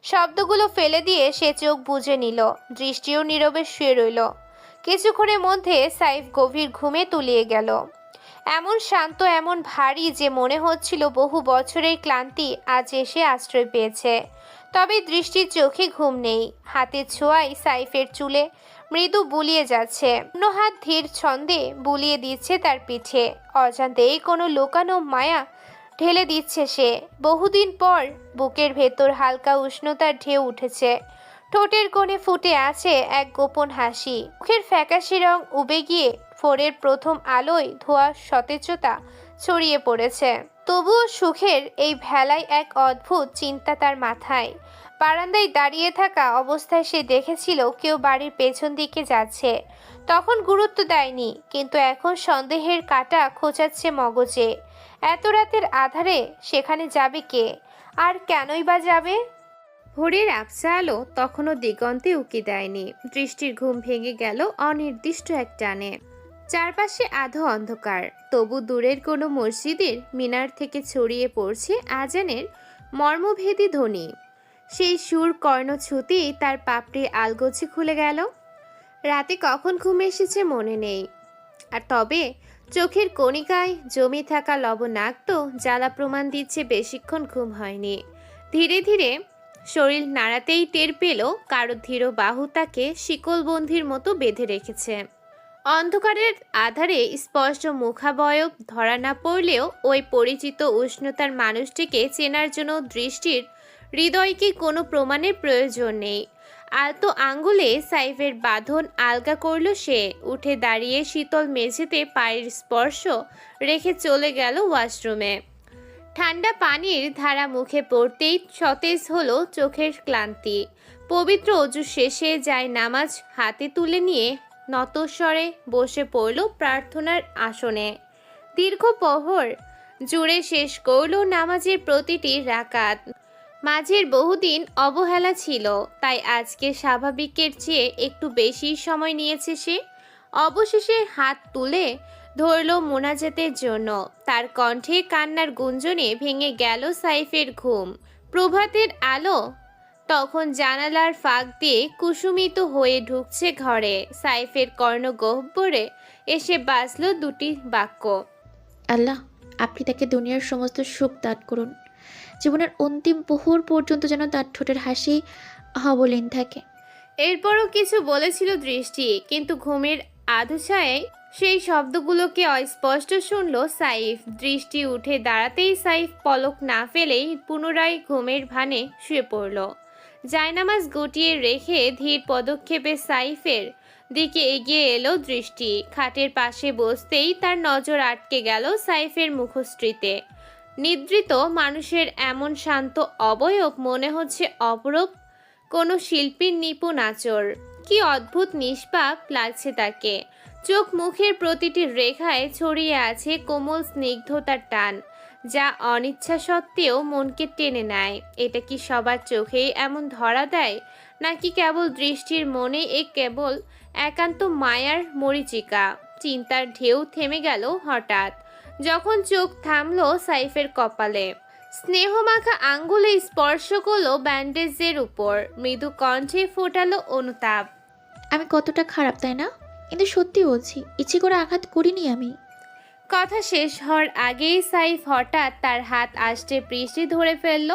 শব্দগুলো ফেলে দিয়ে সে চোখ বুজে নিল। দৃষ্টিও নীরবে শুয়ে রইল। কিছুক্ষণের মধ্যে সাইফ গভীর ঘুমে তলিয়ে গেল। এমন শান্ত, এমন ভারী যে মনে হচ্ছিল বহু বছরের ক্লান্তি আজ এসে আশ্রয় পেয়েছে। তবে দৃষ্টির চোখে ঘুম নেই। হাতের ছোঁয়ায় সাইফের চুলে মৃদু বুলিয়ে যাচ্ছে, অন্য হাত ধীর ছন্দে বুলিয়ে দিচ্ছে তার পিঠে। অজান্তেই কোনো লুকানো মায়া ঢেলে দিচ্ছে সে। বহুদিন পর বুকের ভেতর হালকা উষ্ণতার ঢেউ উঠেছে। ঠোঁটের কোণে ফুটে আছে এক গোপন হাসি। মুখের ফ্যাকাশে রং উবে গিয়ে ভোরের প্রথম আলোয় ধোয়া সতেজতা ছড়িয়ে পড়েছে। তবুও সুখের এই ভেলায় এক অদ্ভুত চিন্তা তার মাথায়। বারান্দায় দাঁড়িয়ে থাকা অবস্থায় সে দেখেছিল কেউ বাড়ির পেছন দিকে যাচ্ছে। তখন গুরুত্ব দেয়নি, কিন্তু এখন সন্দেহের কাঁটা খোঁচাচ্ছে মগজে। এত রাতের আধারে সেখানে যাবে কে, আর কেনই বা যাবে? ভোরের আবছা আলো তখনও দিগন্তে উকি দেয়নি। দৃষ্টির ঘুম ভেঙে গেল অনির্দিষ্ট এক টানে। চারপাশে আধো অন্ধকার, তবু দূরের কোনো মসজিদের মিনার থেকে ছড়িয়ে পড়ছে আজানের মর্মভেদী ধ্বনি। সেই সুর কর্ণ ছুতেই তার পাপড়ি আলগোছে খুলে গেল। রাতে কখন ঘুম এসেছে মনে নেই, আর তবে চোখের কণিকায় জমে থাকা লবণাক্ত জ্বালা প্রমাণ দিচ্ছে বেশিক্ষণ ঘুম হয়নি। ধীরে ধীরে শরীর নাড়াতেই টের পেল কারো ধীর বাহু তাকে শিকলবন্ধির মতো বেঁধে রেখেছে। অন্ধকারের আধারে স্পষ্ট মুখাবয়ব ধরা না পড়লেও ওই পরিচিত উষ্ণতার মানুষটিকে চেনার জন্য দৃষ্টির হৃদয়কে কোনো প্রমাণের প্রয়োজন নেই। আলতো আঙ্গুলে সাইফের বাঁধন আলগা করল সে। উঠে দাঁড়িয়ে শীতল মেঝেতে পায়ের স্পর্শ রেখে চলে গেল ওয়াশরুমে। ঠান্ডা পানির ধারা মুখে পড়তেই সতেজ হলো চোখের ক্লান্তি। পবিত্র অজু শেষে যায় নামাজ হাতে তুলে নিয়ে নতস্বরে বসে পড়ল প্রার্থনার আসনে। দীর্ঘ প্রহর জুড়ে শেষ করল নামাজের প্রতিটি রাকাত। মাঝের বহুদিন অবহেলা ছিল, তাই আজকে স্বাভাবিকের চেয়ে একটু বেশি সময় নিয়েছে সে। অবশেষে হাত তুলে ধরল মোনাজাতের জন্য। তার কণ্ঠে কান্নার গুঞ্জনে ভেঙে গেল সাইফের ঘুম। প্রভাতের আলো তখন জানালার ফাঁক দিয়ে কুসুমিত হয়ে ঢুকছে ঘরে। সাইফের কর্ণগহ্বরে এসে বাজল দুটি বাক্য, আল্লাহ, আপনি তাকে দুনিয়ার সমস্ত সুখ দান করুন। জীবনের অন্তিম প্রহর পর্যন্ত যেন তার ঠোঁটের হাসি অবলীন থাকে। এরপরও কিছু বলেছিল দৃষ্টি, কিন্তু ঘুমের আধছায়ায় সেই শব্দগুলোকে অস্পষ্ট শুনল সাইফ। দৃষ্টি উঠে দাঁড়াতেই সাইফ পলক না ফেলেই পুনরায় ঘুমের ভানে শুয়ে পড়ল। জায়নামাজ গুটিয়ে রেখে ধীর পদক্ষেপে সাইফের দিকে এগিয়ে এলো দৃষ্টি। খাটের পাশে বসতেই তার নজর আটকে গেল সাইফের মুখশ্রীতে। নিদ্রিত মানুষের এমন শান্ত অবয়ব মনে হচ্ছে অপরূপ কোনো শিল্পীর নিপুণ আঁচড়। কি অদ্ভুত নিষ্পাপ লাগছে তাকে। চোখ মুখের প্রতিটি রেখায় ছড়িয়ে আছে কোমল স্নিগ্ধতার টান, যা অনিচ্ছা সত্ত্বেও মনকে টেনে নেয়। এটা কি সবার চোখেই এমন ধরা দেয়, নাকি কেবল দৃষ্টির মনে কেবল একান্ত মায়ার মরীচিকা? চিন্তার ঢেউ থেমে গেল হঠাৎ, যখন চোখ থামলো সাইফের কপালে। স্নেহমাখা আঙ্গুলে স্পর্শ করলো ব্যান্ডেজের উপর। মৃদু কণ্ঠে ফোটালো অনুতাপ, আমি কতটা খারাপ তাই না? কিন্তু সত্যি বলছি, ইচ্ছে করে আঘাত করিনি আমি। কথা শেষ হওয়ার আগেই সাইফ হঠাৎ তার হাত আষ্টে পৃষ্ঠে ধরে ফেলল।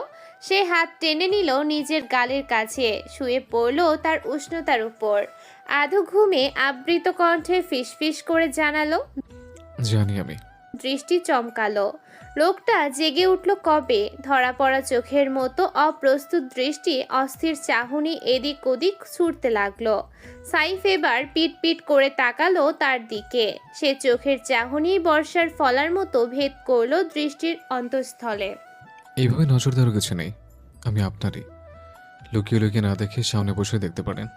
সে হাত টেনে নিল নিজের গালের কাছে, শুয়ে পড়ল তার উষ্ণতার উপর। আধো ঘুমে আবৃত কণ্ঠে ফিসফিস করে জানালো, জানি আমি। দৃষ্টি চমকালো। লোকটা জেগে উঠল কবে? ধরা পড়া চোখের মতো অপ্রস্তুত দৃষ্টি, অস্থির চাহনি এদিক ওদিক ছুটতে লাগলো। সাইফ এবার পিট পিট করে তাকালো তার দিকে। সে চোখের চাহনি বর্ষার ফলার মতো ভেদ করলো দৃষ্টির অন্তঃস্থলে। এইভাবে নজর দেওয়ার কিছু নেই, আমি আপনারই। লুকিয়ে লুকিয়ে না দেখে সামনে বসে দেখতে পারেন।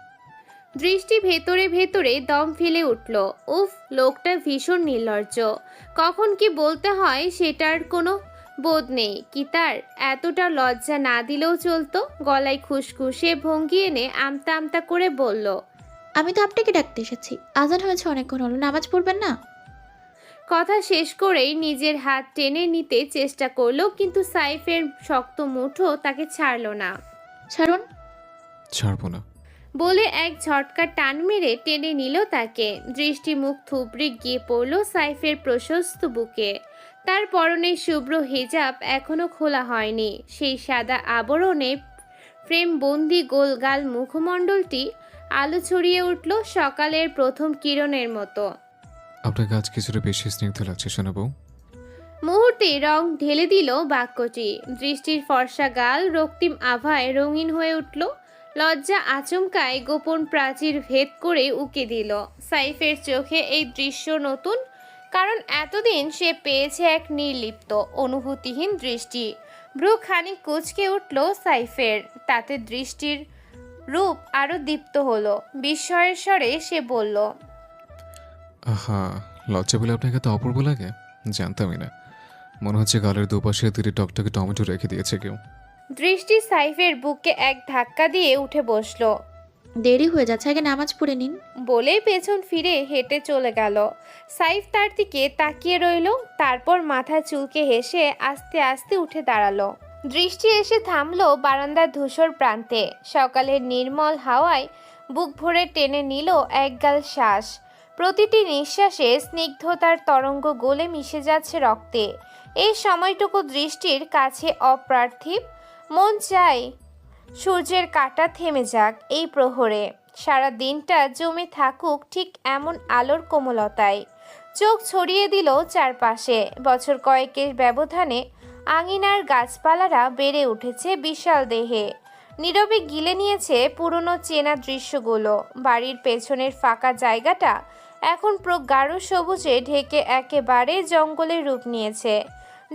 দৃষ্টি ভেতরে ভেতরে দম ফেলে উঠল। উফ, লোকটা ভীষণ নির্লজ্জ। কখন কি বলতে হয় সেটার কোনো বোধ নেই। কি তার এতটা লজ্জা না দিলেও চলতো? গলায় খুশখুশে ভঙ্গি এনে আমতা আমতা করে বলল, আমি তো আপনাকে ডাকতে এসেছি। আজান হয়েছে অনেকক্ষণ হলো, নামাজ পড়বেন না? কথা শেষ করেই নিজের হাত টেনে নিতে চেষ্টা করলো, কিন্তু সাইফের শক্ত মুঠো তাকে ছাড়ল না। ছাড়ুন। ছাড়বো না। বলে এক ঝটকা টান মেরে টেনে নিল তাকে। দৃষ্টি মুখ থুবড়ে গিয়ে পড়ল সাইফের প্রশস্ত বুকে। তার পরনে শুভ্র হিজাব এখনো খোলা হয়নি। সেই সাদা আবরণে ফ্রেমবন্দি গোলগাল মুখমণ্ডলটি আলো ছড়িয়ে উঠল সকালের প্রথম কিরণের মতো। আপনাকে আজ কিছুটা বেশি স্নিগ্ধ লাগছে শোনা বউ। মুহূর্তে রং ঢেলে দিল বাক্যটি। দৃষ্টির ফর্সা গাল রক্তিম আভায় রঙিন হয়ে উঠল। লজ্জা আচমকায় গোপন প্রাচীর ভেদ করে উকি দিল। সাইফের চোখে এই দৃশ্য নতুন, কারণ এতদিন সে পেয়েছে এক নির্লিপ্ত অনুভূতিহীন দৃষ্টি। ভ্রু খানিক কুঁচকে উঠল সাইফের। তাতে দৃষ্টির রূপ আরো দীপ্ত হলো। বিস্ময়ের স্বরে সে বলল, আহা, লজ্জা বলে আপনাকে তো অপূর্ব লাগে? জানতামই না। মনে হচ্ছে গালের দুপাশে 2টি টকটকে টমেটো রেখে দিয়েছে কেউ। দৃষ্টি সাইফের বুকে এক ধাক্কা দিয়ে উঠে বসলো। দেরি হয়ে যাচ্ছে, আগে নামাজ পড়ে নিন। বলেই পেছন ফিরে হেঁটে চলে গেল। সাইফ তার দিকে তাকিয়ে রইল, তারপর মাথা চুলকে হেসে আস্তে আস্তে উঠে দাঁড়ালো। দৃষ্টি এসে থামলো বারান্দার ধূসর প্রান্তে। সকালের নির্মল হাওয়ায় বুক ভরে টেনে নিল একগাল শ্বাস। প্রতিটি নিঃশ্বাসে স্নিগ্ধতার তরঙ্গ গলে মিশে যাচ্ছে রক্তে। এই সময়টুকু দৃষ্টির কাছে অপ্রার্থিব। মন চায় সূর্যের কাঁটা থেমে যাক এই প্রহরে। সারা দিনটা জমে থাকুক ঠিক এমন আলোর কোমলতায়। চোখ ছড়িয়ে দিল চারপাশে। বছর কয়েকের ব্যবধানে আঙিনার গাছপালারা বেড়ে উঠেছে বিশাল দেহে। নীরবে গিলে নিয়েছে পুরনো চেনা দৃশ্যগুলো। বাড়ির পেছনের ফাঁকা জায়গাটা এখন প্রগাঢ় সবুজে ঢেকে একেবারে জঙ্গলের রূপ নিয়েছে,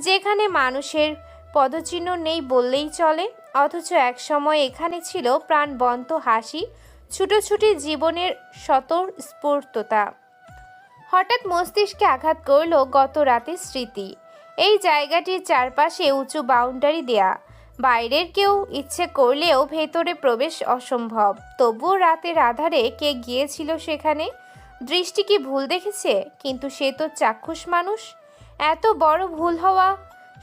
যেখানে মানুষের পদচিহ্ন নেই বললেই চলে। অথচ একসময় এখানে ছিল প্রাণবন্ত হাসি, ছুটোছুটি জীবনের স্বতঃস্ফূর্ততা। হঠাৎ মস্তিষ্কে আঘাত করল গত রাতের স্মৃতি। এই জায়গাটির চারপাশে উঁচু বাউন্ডারি দেয়া। বাইরের কেউ ইচ্ছে করলেও ভেতরে প্রবেশ অসম্ভব। তবুও রাতের আধারে কে গিয়েছিল সেখানে? দৃষ্টি কি ভুল দেখেছে? কিন্তু সে তো চাক্ষুষ মানুষ। এত বড় ভুল হওয়া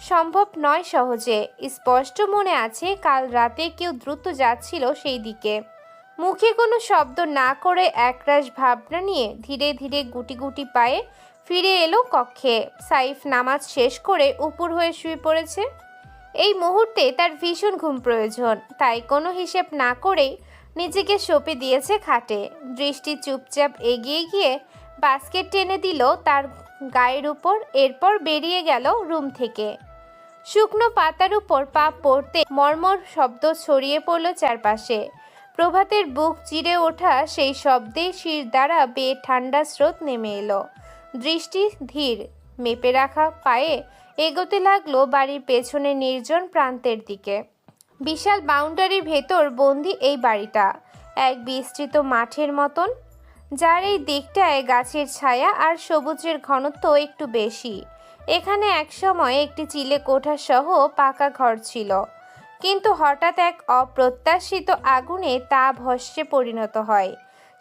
সম্ভব নয় সহজে। স্পষ্ট মনে আছে কাল রাতে কেউ দ্রুত যাচ্ছিল সেই দিকে। মুখে কোনো শব্দ না করে একরাশ ভাবনা নিয়ে ধীরে ধীরে গুটি গুটি পায়ে ফিরে এলো কক্ষে। সাইফ নামাজ শেষ করে উপুর হয়ে শুয়ে পড়েছে। এই মুহূর্তে তার ভীষণ ঘুম প্রয়োজন, তাই কোনো হিসেব না করেই নিজেকে সঁপে দিয়েছে খাটে। দৃষ্টি চুপচাপ এগিয়ে গিয়ে বাস্কেট টেনে দিল তার গায়ের উপর, এরপর বেরিয়ে গেল রুম থেকে। শুকনো পাতার উপর পা পড়তে মর্মর শব্দ ছড়িয়ে পড়ল চারপাশে। প্রভাতের বুক চিরে ওঠা সেই শব্দে শির দ্বারা বেয়ে ঠান্ডা স্রোত নেমে এলো। দৃষ্টি ধীর মেপে রাখা পায়ে এগোতে লাগলো বাড়ির পেছনে নির্জন প্রান্তের দিকে। বিশাল বাউন্ডারির ভেতর বন্দি এই বাড়িটা, এক বিস্তৃত মাঠের মতন, যার এই দিকটায় গাছের ছায়া আর সবুজের ঘনত্ব একটু বেশি। এখানে একসময় একটি চিলে কোঠা সহ পাকা ঘর ছিল, কিন্তু হঠাৎ এক অপ্রত্যাশিত আগুনে তা ভস্মে পরিণত হয়।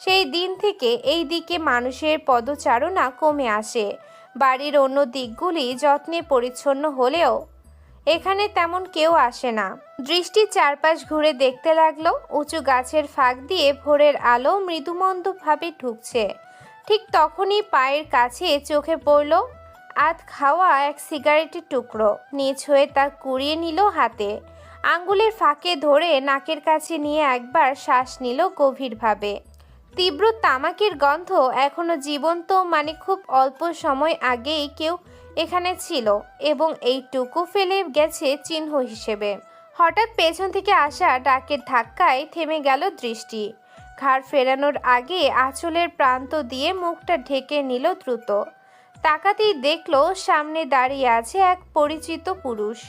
সেই দিন থেকে এই দিকে মানুষের পদচারণা কমে আসে। বাড়ির অন্য দিকগুলি যত্নে পরিচ্ছন্ন হলেও এখানে তেমন কেউ আসে না। দৃষ্টি চারপাশ ঘুরে দেখতে লাগলো। উঁচু গাছের ফাঁক দিয়ে ভোরের আলো মৃদুমন্দভাবে ঢুকছে। ঠিক তখনই পায়ের কাছে চোখে পড়ল আধ খাওয়া এক সিগারেটের টুকরো। নিচ হয়ে তা কুড়িয়ে নিল হাতে। আঙ্গুলের ফাঁকে ধরে নাকের কাছে নিয়ে একবার শ্বাস নিল গভীরভাবে। তীব্র তামাকের গন্ধ এখনো জীবন্ত, মানে খুব অল্প সময় আগেই কেউ এখানে ছিল এবং এইটুকু ফেলে গেছে চিহ্ন হিসেবে। হঠাৎ পেছন থেকে আসা ডাকের ধাক্কায় থেমে গেল দৃষ্টি। ঘাড় ফেরানোর আগে আঁচলের প্রান্ত দিয়ে মুখটা ঢেকে নিল দ্রুত। তাকাতেই দেখল সামনে দাঁড়িয়ে আছে এক পরিচিত পুরুষ।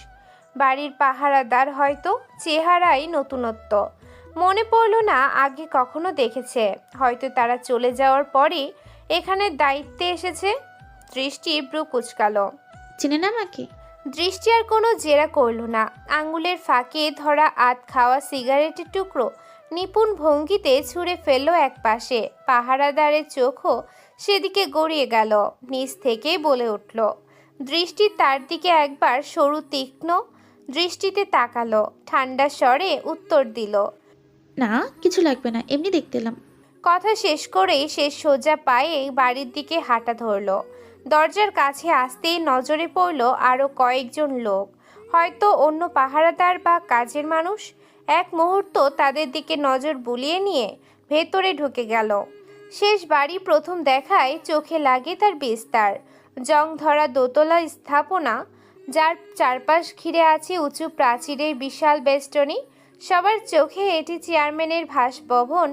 বাড়ির পাহারাদার হয়তো, চেহারাই নতুনত্ব। মনে পড়ল না আগে কখনো দেখেছে। হয়তো তারা চলে যাওয়ার পরই এখানে দায়িত্বে এসেছে। দৃষ্টি ব্রু কুচকালো। চেনেন আমাকে? দৃষ্টি আর কোনো জেরা করল না। আঙ্গুলের ফাঁকে ধরা আধ খাওয়া সিগারেটের টুকরো নিপুণ ভঙ্গিতে ছুঁড়ে ফেলল এক পাশে। পাহারাদারের চোখও সেদিকে গড়িয়ে গেল। নিচ থেকেই বলে উঠল। দৃষ্টি তার দিকে একবার সরু তীক্ষ্ণ দৃষ্টিতে তাকালো, ঠান্ডা স্বরে উত্তর দিল। না, কিছু লাগবে না, এমনি দেখতে এলাম। কথা শেষ করেই সে সোজা পায়ে বাড়ির দিকে হাঁটা ধরলো। দরজার কাছে আসতেই নজরে পড়ল আরও কয়েকজন লোক, হয়তো অন্য পাহারাদার বা কাজের মানুষ। এক মুহূর্ত তাদের দিকে নজর বুলিয়ে নিয়ে ভেতরে ঢুকে গেল। শেষ বাড়ি প্রথম দেখায় চোখে লাগে তার বিস্তার, জং ধরা দোতলা স্থাপনা, যার চারপাশ ঘিরে আছে উঁচু প্রাচীরের বিশাল বেষ্টনী। সবার চোখে এটি চেয়ারম্যানের বাসভবন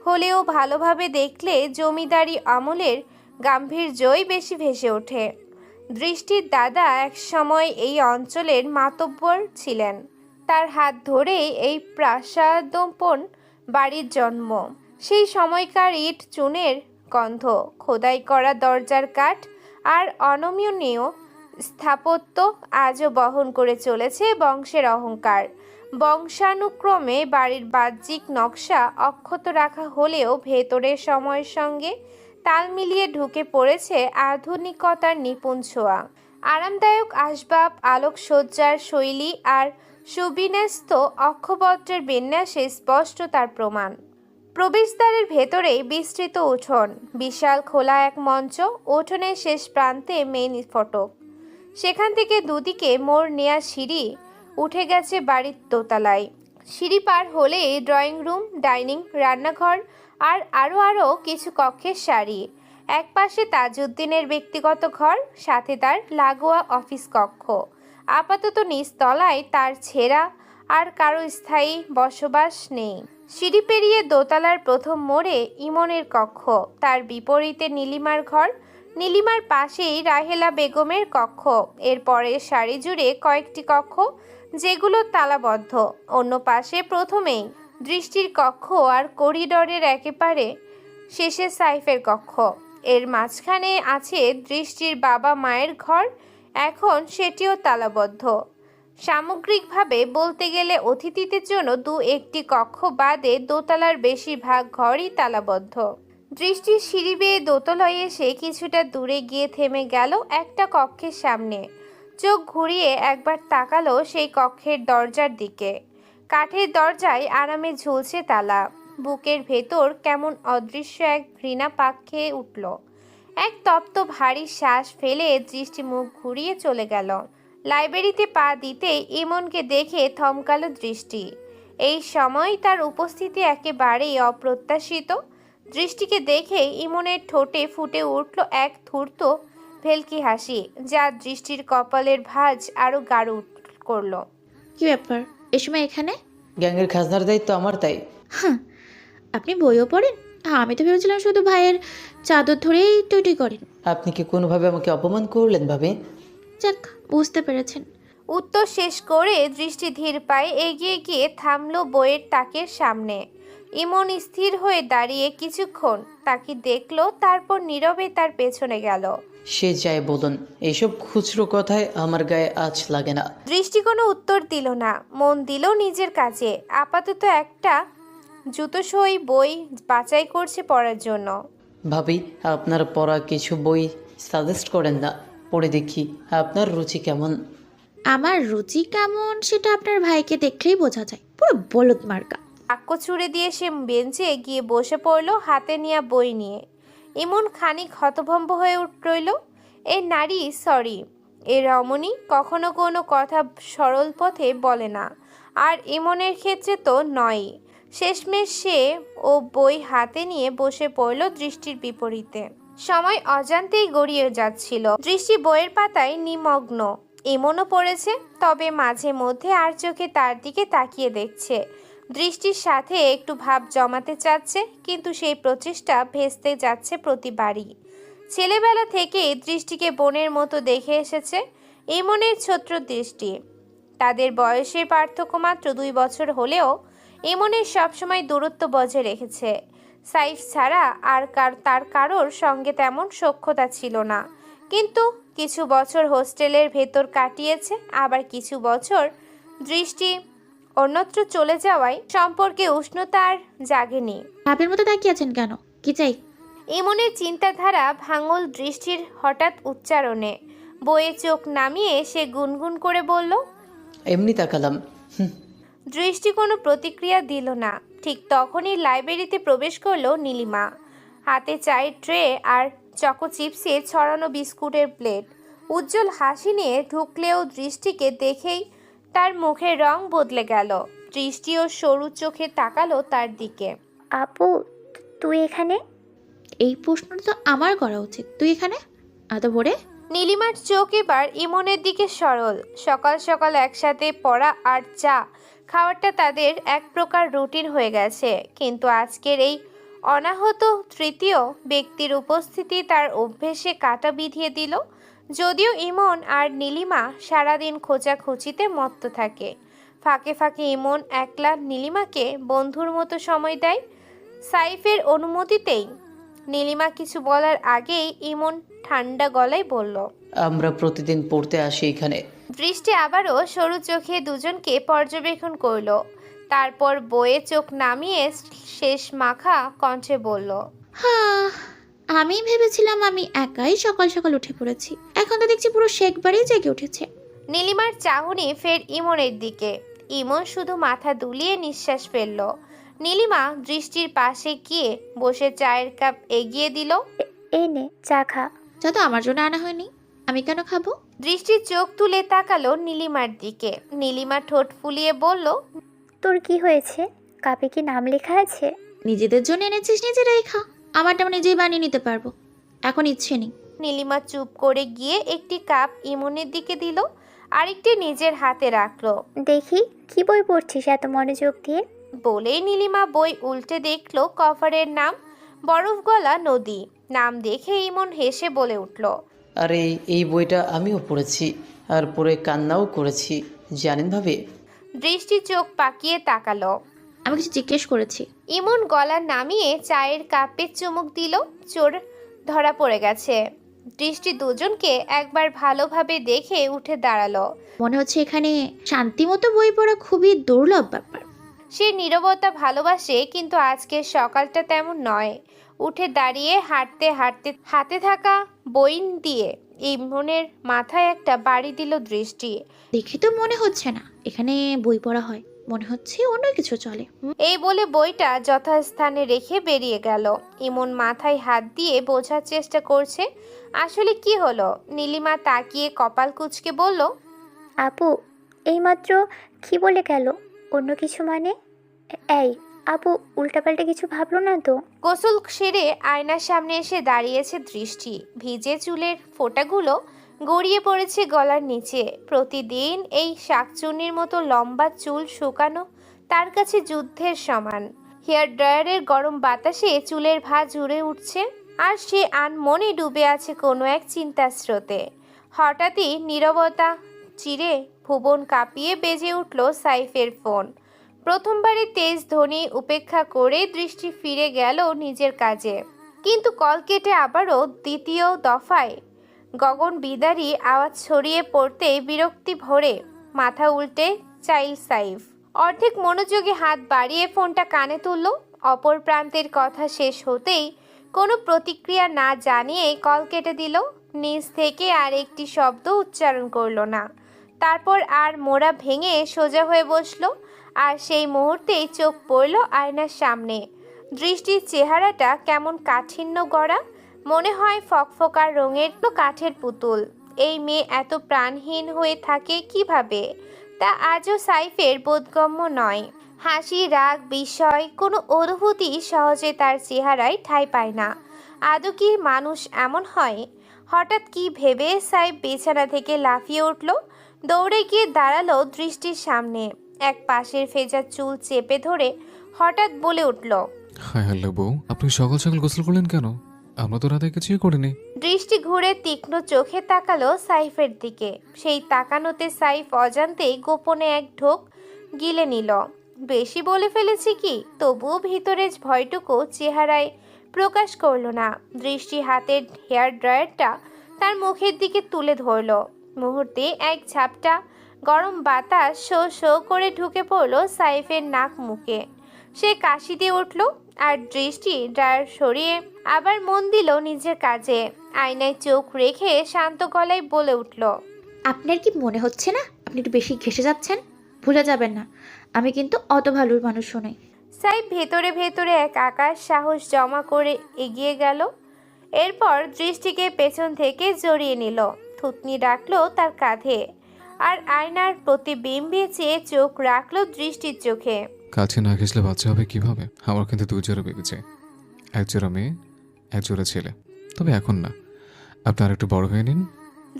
হলেও ভালোভাবে দেখলে জমিদারি আমলের গাম্ভীর্যই বেশি ভেসে ওঠে। দৃষ্টির দাদা এক সময় এই অঞ্চলের মাতব্বর ছিলেন। তার হাত ধরেই এই প্রাসাদোপন বাড়ির জন্ম। সেই সময়কার ইট চুনের গন্ধ, খোদাই করা দরজার কাঠ আর অনমনীয় স্থাপত্য আজও বহন করে চলেছে বংশের অহংকার। বংশানুক্রমে বাড়ির বাহ্যিক নকশা অক্ষত রাখা হলেও ভেতরের সময়ের সঙ্গে তাল মিলিয়ে ঢুকে পড়েছে আধুনিকতার নিপুণ ছোঁয়া। আরামদায়ক আসবাব, আলোকসজ্জার শৈলী আর সুবিন্যস্ত অক্ষপত্রের বিন্যাসে স্পষ্ট তার প্রমাণ। প্রবেশদ্বারের ভেতরেই বিস্তৃত উঠোন, বিশাল খোলা এক মঞ্চ, উঠোনের শেষ প্রান্তে মেইন ফটক। সেখান থেকে দুদিকে মোড় নেয়া সিঁড়ি উঠে গেছে বাড়ির দোতলায়। সিঁড়ি পার হলেই ড্রয়িং রুম, ডাইনিং, রান্নাঘর আর আরও কিছু কক্ষের সারি। এক পাশে তাজউদ্দিনের ব্যক্তিগত ঘর, সাথে তার লাগোয়া অফিস কক্ষ। আপাতত নিচতলায় তার ছেঁড়া আর কারো স্থায়ী বসবাস নেই। সিঁড়ি পেরিয়ে দোতলার প্রথম মোড়ে ইমনের কক্ষ, তার বিপরীতে নীলিমার ঘর, নীলিমার পাশেই রাহেলা বেগমের কক্ষ। এরপরে সারি জুড়ে কয়েকটি কক্ষ যেগুলো তালাবদ্ধ। অন্য পাশে প্রথমেই দৃষ্টির কক্ষ আর করিডরের একেবারে শেষে সাইফের কক্ষ। এর মাঝখানে আছে দৃষ্টির বাবা মায়ের ঘর, এখন সেটিও তালাবদ্ধ। সামগ্রিকভাবে বলতে গেলে অতিথিদের জন্য একটি কক্ষ বাদে দোতলার বেশিরভাগ ঘরই তালাবদ্ধ। দৃষ্টির সিঁড়ি বেয়ে দোতলায় এসে কিছুটা দূরে গিয়ে থেমে গেল একটা কক্ষের সামনে। চোখ ঘুরিয়ে একবার তাকালো সেই কক্ষের দরজার দিকে। কাঠের দরজায় আরামে ঝুলছে তালা। বুকের ভেতর কেমন অদৃশ্য এক ঘৃণা পাক খেয়ে উঠল। এক তপ্ত ভারী শ্বাস ফেলে দৃষ্টি মুখ ঘুরিয়ে চলে গেল। লাইব্রেরিতে পা দিতেই ইমনকে দেখে থমকালো দৃষ্টি। এই সময় তার উপস্থিতি একেবারেই অপ্রত্যাশিত। দৃষ্টিকে দেখে ইমনের ঠোঁটে ফুটে উঠল এক ধূর্ত ভেলকি হাসি, যা দৃষ্টির কপালের ভাঁজ আরো গাঢ় করলো। কি ব্যাপার এ সময় এখানে? গ্যাংয়ের খাজনার দায়িত্ব আমার, তাই। হ্যাঁ, আপনি বইও পড়েন? আমি তো ভেবেছিলাম শুধু ভাইয়ের চাদর ধরেই টুটি করেন। আপনি কি কোনোভাবে আমাকে অপমান করলেন ভাবি? যাক, বুঝতে পেরেছেন। উত্তর শেষ করে দৃষ্টি ধীর পায়ে এগিয়ে গিয়ে থামলো বইয়ের তাকের সামনে। ইমন স্থির হয়ে দাঁড়িয়ে কিছুক্ষণ তাকে দেখলো, তারপর নীরবে তার পেছনে গেল। সে যাই বলুন, এসব খুচরো কথায় আমার গায়ে আঁচ লাগে না। দৃষ্টি কোনো উত্তর দিল না, মন দিল নিজের কাজে। আপাতত একটা জুতোসই বই বাছাই করছে পড়ার জন্য। ভাবি, আপনার পড়া কিছু বই সাজেস্ট করেন না, পড়ে দেখি আপনার রুচি কেমন। আমার রুচি কেমন সেটা আপনার ভাইকে দেখলেই বোঝা যায়, পুরো বলদ মার্কা। বাক্য ছুড়ে দিয়ে সে বেঞ্চে গিয়ে বসে পড়ল হাতে নেওয়া বই নিয়ে। ইমন খানিক হতভম্ব হয়ে রইল। এ নারী, সরি, এ রমণী কখনো কোনো কথা সরল পথে বলে না, আর ইমনের ক্ষেত্রে তো নয়ই। শেষমেশ সে ও বই হাতে নিয়ে বসে পড়ল দৃষ্টির বিপরীতে। সময় অজান্তেই গড়িয়ে যাচ্ছিল। দৃষ্টি বইয়ের পাতায় নিমগ্ন। ইমনও পড়েছে, তবে মাঝে মধ্যে আর চোখে তার দিকে তাকিয়ে দেখছে। দৃষ্টির সাথে একটু ভাব জমাতে চাচ্ছে, কিন্তু সেই প্রচেষ্টা ভেস্তে যাচ্ছে প্রতিবারই। ছেলেবেলা থেকে দৃষ্টিকে বোনের মতো দেখে এসেছে ইমনের ছোট্ট দৃষ্টি। তাদের বয়সের পার্থক্য মাত্র 2 বছর হলেও ইমনের সবসময় দূরত্ব বজায় রেখেছে। সাইফ ছাড়া আর তার কারোর সঙ্গে তেমন সখ্যতা ছিল না, কিন্তু কিছু বছর হোস্টেলের ভেতর কাটিয়েছে, আবার কিছু বছর দৃষ্টি অন্যত্র চলে যাওয়ায় সম্পর্কে উষ্ণতা আর জাগেনি। ভাবের মতো তাকিয়ে আছেন কেন? কি চাই? ইমনের চিন্তাধারা ভাঙল দৃষ্টির হঠাৎ উচ্চারণে। বইয়ে চোখ নামিয়ে সে গুনগুন করে বলল, এমনি তাকালাম। দৃষ্টি কোনো প্রতিক্রিয়া দিল না। ঠিক তখনই লাইব্রেরিতে প্রবেশ করলো নীলিমা, হাতে চায়ের ট্রে আর চকো চিপসে ছড়ানো বিস্কুটের প্লেট। উজ্জ্বল হাসি নিয়ে ঢুকলেও দৃষ্টিকে দেখেই তার মুখের রং বদলে গেল। দৃষ্টিও সরু চোখে তাকালো তার দিকে। আপু, তুই এখানে? এই প্রশ্নটা তো আমার করা উচিত। তুই এখানে এত ভোরে? নীলিমার চোখ এবার ইমনের দিকে সরল। সকাল সকাল একসাথে পড়া আর চা খাওয়াটা তাদের এক প্রকার রুটিন হয়ে গেছে, কিন্তু আজকের এই অনাহত তৃতীয় ব্যক্তির উপস্থিতি তার অভ্যেসে কাঁটা বিঁধিয়ে দিল। যদিও ইমন আর নীলিমা সারাদিন খোঁচাখুচিতে মত্ত থাকে, ফাঁকে ফাঁকে ইমন একলা নীলিমাকে বন্ধুর মতো সময় দেয়। সাইফের অনুমতিতেই নীলিমা কিছু বলার আগেই ইমন ঠান্ডা গলায় বলল, আমরা প্রতিদিন পড়তে আসি এখানে। দৃষ্টি আবারও সরু চোখে দুজনকে পর্যবেক্ষণ করলো, তারপর বইয়ে চোখ নামিয়ে শেষ মাখা কণ্ঠে বলল, হ্যাঁ, আমি ভেবেছিলাম আমি একাই সকাল সকাল উঠে পড়েছি। এখন তো দেখছি পুরো শেখ বাড়ি জেগে উঠেছে। নীলিমার চাহনি ফের ইমনের দিকে। ইমন শুধু মাথা দুলিয়ে নিঃশ্বাস ফেলল। নীলিমা দৃষ্টির পাশে গিয়ে বসে চায়ের কাপ এগিয়ে দিল। এই নে, চা খা। যা তো আমার জন্য আনা হয়নি, আমি কেন খাবো? দৃষ্টির চোখ তুলে তাকালো নীলিমার দিকে। নীলিমা ঠোঁট ফুলিয়ে বলল, তোর কি হয়েছে? কাপে কি নাম লেখা আছে? নিজেদের জন্য এনেছিস, নিজেরাই খা। আমারটা আমি নিজেই বানিয়ে নিতে পারবো, এখন ইচ্ছে নেই। নীলিমা চুপ করে গিয়ে একটি কাপ ইমনের দিকে দিল, আরেকটি নিজের হাতে রাখলো। দেখি, কি বই পড়ছিস এত মনোযোগ দিয়ে? বলেই নীলিমা বই উল্টে দেখলো কভারের নাম বরফ গলা নদী। নাম দেখে ইমন হেসে বলে উঠল, আরে এই বইটা আমিও পড়েছি, আর পড়ে কান্নাও করেছি, জানেন ভাবি। দৃষ্টি চোখ পাকিয়ে তাকালো। আমি কিছু জিজ্ঞেস করেছি। ইমন গলা নামিয়ে চায়ের কাপে চুমুক দিল। চোর ধরা পড়ে গেছে। দৃষ্টি দুজনকে একবার ভালোভাবে দেখে উঠে দাঁড়ালো। মনে হচ্ছে এখানে শান্তি মতো বই পড়া খুবই দুর্লভ ব্যাপার। সে নীরবতা ভালোবাসে, কিন্তু আজকের সকালটা তেমন নয়। উঠে দাঁড়িয়ে হাঁটতে হাঁটতে হাতে থাকা বই দিয়ে ইমনের মাথায় একটা বাড়ি দিল দৃষ্টি। দেখে তো মনে হচ্ছে না এখানে বই পড়া হয়, মনে হচ্ছে অন্য কিছু চলে। এই বলে বইটা যথাস্থানে রেখে বেরিয়ে গেল। ইমন মাথায় হাত দিয়ে বোঝার চেষ্টা করছে আসলে কি হলো। নীলিমা তাকিয়ে কপাল কুঁচকে বলল, আপু, এইমাত্র কি বলে গেল? অন্য কিছু মানে? এই আপু, উল্টাপাল্টা কিছু ভাবলো না তো? গোসল সেরে আয়নার সামনে এসে দাঁড়িয়েছে দৃষ্টি। ভিজে চুলের ফোঁটাগুলো গড়িয়ে পড়েছে গলার নিচে। প্রতিদিন এই শাকচুন্নির মতো লম্বা চুল শুকানো তার কাছে যুদ্ধের সমান। হেয়ার ড্রায়ারের গরম বাতাসে চুলের ভাঁজ উড়ে উঠছে, আর সে আনমনে ডুবে আছে কোনো এক চিন্তার স্রোতে। হঠাৎই নীরবতা চিরে ভুবন কাঁপিয়ে বেজে উঠল সাইফের ফোন। প্রথমবারে তেজ ধ্বনি উপেক্ষা করে দৃষ্টি ফিরে গেল নিজের কাজে, কিন্তু কল কেটে আবারও দ্বিতীয় দফায় গগন বিদারী আওয়াজ ছড়িয়ে পড়তেই বিরক্তি ভরে মাথা উল্টে চাইল সাইফ। অর্ধেক মনোযোগে হাত বাড়িয়ে ফোনটা কানে তুলল। অপর প্রান্তের কথা শেষ হতেই কোনো প্রতিক্রিয়া না জানিয়ে কল কেটে দিল। নিজ থেকে আর একটি শব্দ উচ্চারণ করল না। তারপর আর মোড়া ভেঙে সোজা হয়ে বসলো। আর সেই মুহূর্তেই চোখ পড়ল আয়নার সামনে। দৃষ্টির চেহারাটা কেমন কাঠিন্য গড়া, মনে হয় ফকফকার রঙের কাঠের পুতুল। এই মেয়ে এত প্রাণহীন হয়ে থাকে কিভাবে, তা আজও সাইফের বোধগম্য নয়। হাসি, রাগ, বিস্ময়, কোনো অনুভূতি সহজে তার চেহারায় ঠাঁই পায় না। আদৌ কি মানুষ এমন হয়? হঠাৎ কি ভেবে সাইফ বিছানা থেকে লাফিয়ে উঠল, দৌড়ে গিয়ে দাঁড়ালো দৃষ্টির সামনে। এক পাশের ভেজা চুল চেপে ধরে হঠাৎ বলে উঠল, হায় হ্যালো বউ, আপনি সকাল সকাল গোসল করলেন কেন? আমরা তো রাতে কিছুই করিনি। দৃষ্টি ঘুরে তীক্ষ্ণ চোখে তাকালো সাইফের দিকে। সেই তাকানোতে সাইফ অজান্তেই গোপনে এক ঢোক গিলে নিল। বেশি বলে ফেলেছি কি? তবুও ভিতরে ভয়টুকু চেহারায় প্রকাশ করল না। দৃষ্টি হাতের হেয়ার ড্রায়ারটা তার মুখের দিকে তুলে ধরল। মুহূর্তে এক ঝাপটা গরম বাতাস শো শো করে ঢুকে পড়ল সাইফের নাক মুখে। সে কাশি দিয়ে উঠল, আর দৃষ্টি ড্রায়ার সরিয়ে আবার মন দিল নিজের কাজে। আয়নায় চোখ রেখে শান্ত গলায় বলে উঠল, আপনার কি মনে হচ্ছে না আপনি একটু বেশি ঘেঁষে যাচ্ছেন। ভুলে যাবেন না, আমি কিন্তু অত ভালোর মানুষ নই। সাইফ ভেতরে ভেতরে এক আকাশ সাহস জমা করে এগিয়ে গেল। এরপর দৃষ্টিকে পেছন থেকে জড়িয়ে নিল, থুতনি রাখলো তার কাঁধে, আর আয়নার প্রতিবিম্বে চেয়ে চোখ রাখলো দৃষ্টির চোখে। কাছে না ঘেসলে বাচ্চা হবে কিভাবে? আমার কিন্তু 2 জোড়া বেবি চাই, 1 জোড়া মেয়ে, 1 জোড়া ছেলে। তবে এখন না, আপনি আর একটু বড় হয়ে নিন।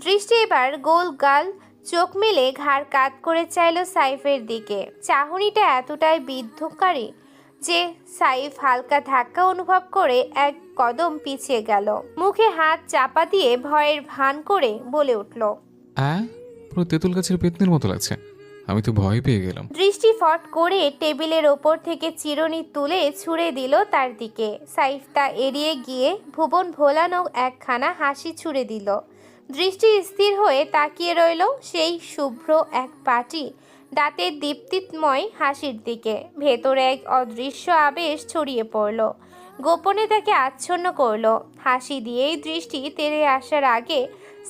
দৃষ্টি এবার গোল গাল চোখ মেলে ঘাড় কাত করে চাইল সাইফের দিকে। চাহনিটা এতটাই বিদ্ধকারী যে সাইফ হালকা ধাক্কা অনুভব করে এক কদম পিছিয়ে গেল। মুখে হাত চাপা দিয়ে ভয়ের ভান করে বলে উঠল, পুরো তেঁতুল গাছের পেতনির মতো লাগছে। আমি তো ভয় পেয়ে গেলাম। দৃষ্টি ফট করে টেবিলের ওপর থেকে চিরুনি তুলে ছুঁড়ে দিল তার দিকে। সাইফ তা এড়িয়ে গিয়ে ভুবন ভোলানো একখানা হাসি ছুঁড়ে দিল। দৃষ্টি স্থির হয়ে তাকিয়ে রইল সেই শুভ্র এক পাটি দাঁতের দীপ্তিময় হাসির দিকে। ভেতরে এক অদৃশ্য আবেশ ছড়িয়ে পড়ল, গোপনে তাকে আচ্ছন্ন করলো। হাসি দিয়েই দৃষ্টি তেড়ে আসার আগে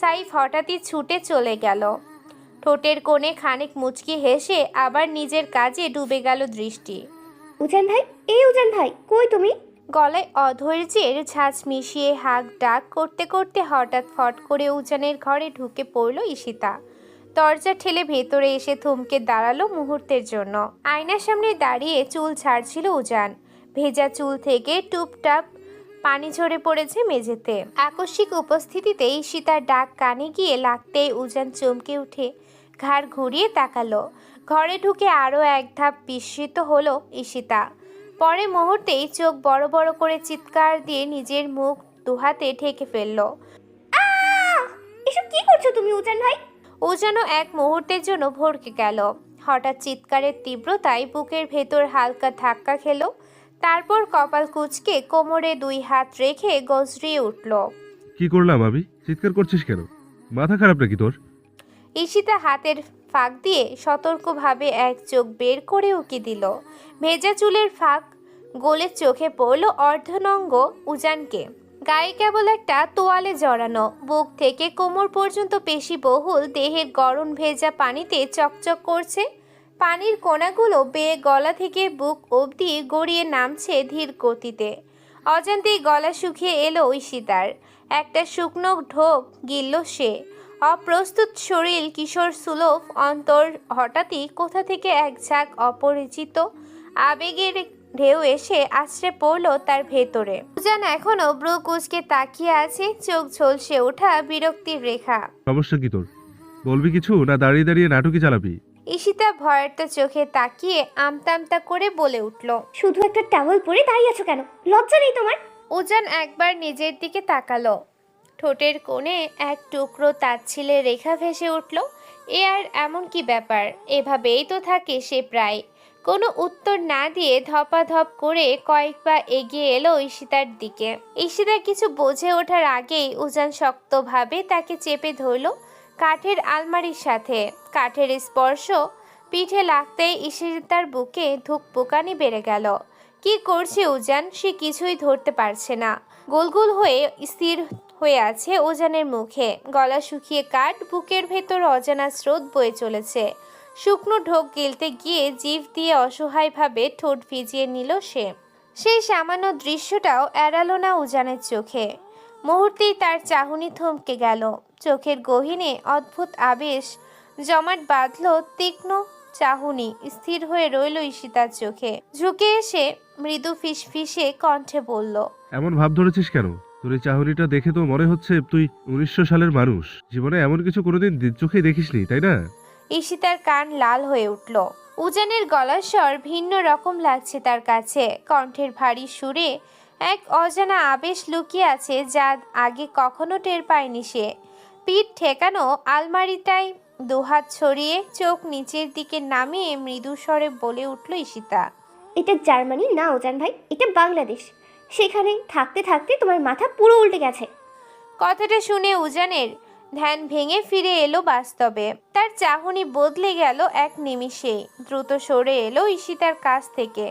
সাইফ হঠাৎই ছুটে চলে গেল। ঠোঁটের কোণে খানিক মুচকি হেসে আবার নিজের কাজে ডুবে গেল দৃষ্টি। উজান ভাই, এই উজান ভাই, কই তুমি? গলায় অধৈর্যের ঝাঁঝ মিশিয়ে হাঁক ডাক করতে করতে হঠাৎ ফট করে উজানের ঘরে ঢুকে পড়ল ঈশিতা। দরজা ঠেলে ভেতরে এসে থমকে দাঁড়ালো মুহূর্তের জন্য। আয়নার সামনে দাঁড়িয়ে চুল ছাড়ছিল উজান। ভেজা চুল থেকে টুপটাপ পানি ঝরে পড়েছে মেঝেতে। আকস্মিক উপস্থিতিতে ঈশিতার ডাক কানে গিয়ে লাগতেই উজান চমকে উঠে ঘাড় ঘুরিয়ে তাকালো। ঘরে ঢুকে আরও এক ধাপ বিস্মিত হলো ঈশিতা। পরে মুহূর্তেই চোখ বড় বড় করে চিৎকার দিয়ে নিজের মুখ দুহাতে ঢেকে ফেলল। এসব কি করছো তুমি উজান ভাই? উজানও এক মুহূর্তের জন্য ভড়কে গেল। হঠাৎ চিৎকারের তীব্রতায় বুকের ভেতর হালকা ধাক্কা খেলো। তারপর কপাল কুঁচকে কোমরে 2 হাত রেখে গজরিয়ে উঠল। কি করলাম আমি? চিৎকার করছিস কেন? মাথা খারাপ নাকি তোর? ঈশিতা হাতের ফাঁক দিয়ে সতর্কভাবে এক চোখ বের করে উকি দিল। ভেজা চুলের ফাঁক গোলে চোখে পড়ল অর্ধনঙ্গ উজানকে। গায়ে কেবল একটা তোয়ালে জড়ানো, বুক থেকে কোমর পর্যন্ত পেশিবহুল দেহের গরম ভেজা পানিতে চকচক করছে। পানির কোনাগুলো বেয়ে গলা থেকে বুক অবধি গড়িয়ে নামছে ধীর গতিতে। অজান্তেই গলা শুকিয়ে এলো ঈশিতার। একটা শুকনো ঢোক গিলল সে। অপ্রস্তুত শরীর, কিশোর সুলভ অন্তর, হঠাৎই কোথা থেকে এক ঝাঁক অপরিচিত আবেগের ঢেউ এসে আছড়ে পড়ল তার ভেতরে। উজান এখনো ব্রু কুঁচকে তাকিয়ে আছে, চোখ ঝলসে ওঠা বিরক্তির রেখা। সমস্যা কি তোর? বলবি কিছু, না দাঁড়িয়ে দাঁড়িয়ে নাটকই চালাবি? ঈশিতা ভয়ার্ত চোখে তাকিয়ে আমতা করে বলে উঠল, শুধু একটা টাওয়েল পরে দাঁড়িয়ে আছো কেন? লজ্জা নেই তোমার? উজান একবার নিজের দিকে তাকালো। ঠোঁটের কোণে এক টুকরো তাচ্ছিলের রেখা ভেসে উঠল। এ আর এমন কি ব্যাপার? এভাবেই তো থাকে সে প্রায়। কোনো উত্তর না দিয়ে ধপাধপ করে কয়েক পা এগিয়ে এলো ঈশিতার দিকে। ঈশিতা কিছু বুঝে ওঠার আগেই উজান শক্তভাবে তাকে চেপে ধরল কাঠের আলমারির সাথে। কাঠের স্পর্শ পিঠে লাগতেই ঈশিতার বুকে ধুকপুকানি বেড়ে গেল। কি করছে উজান সে কিছুই ধরতে পারছে না। গোলগোল হয়ে স্থির হয়ে আছে উজানের মুখে। গলা শুকিয়ে কাঠ, বুকের ভেতর অজানা স্রোত বয়ে চলেছে। শুকনো ঢোক গিলতে গিয়ে জিভ দিয়ে অসহায়ভাবে ঠোঁট ভিজিয়ে নিল সে। সেই সামান্য দৃশ্যটাও এড়ালো না উজানের চোখে। মুহূর্তেই তার চাহনি থমকে গেল। চোখের গহীনে অদ্ভুত আবেশ জমাট বাঁধল। তীক্ষ্ণ চাহনি স্থির হয়ে রইল ঈশিতার চোখে। ঝুঁকে এসে মৃদু ফিসফিসে কণ্ঠে বলল, এমন ভাব ধরেছিস কেন? তোর এই চাহনিটা দেখে তো মনে হচ্ছে তুই 1900 সালের মানুষ। জীবনে এমন কিছু কোনোদিন চোখেই দেখিসনি, তাই না? ঈশিতার কান লাল হয়ে উঠল। উজানের গলার স্বর ভিন্ন রকম লাগছে তার কাছে। কণ্ঠের ভারী সুরে এক অজানা আবেশ লুকিয়ে আছে যা আগে কখনো টের পায়নি সে। পিঠ ঠেকানো আলমারিটায় 2 হাত ছড়িয়ে চোখ নিচের দিকে নামিয়ে মৃদু স্বরে বলে উঠল ঈশিতা, এটা জার্মানি না উজান ভাই, এটা বাংলাদেশ। সেখানে থাকতে থাকতে তোমার মাথা পুরো উল্টে গেছে। কথাটা শুনে উজানের ধ্যান ভেঙে ফিরে এলো বাস্তবে। তার চাহনি বদলে গেল এক নিমিষেই। দ্রুত সরে এলো ঈশিতার কাছ থেকে।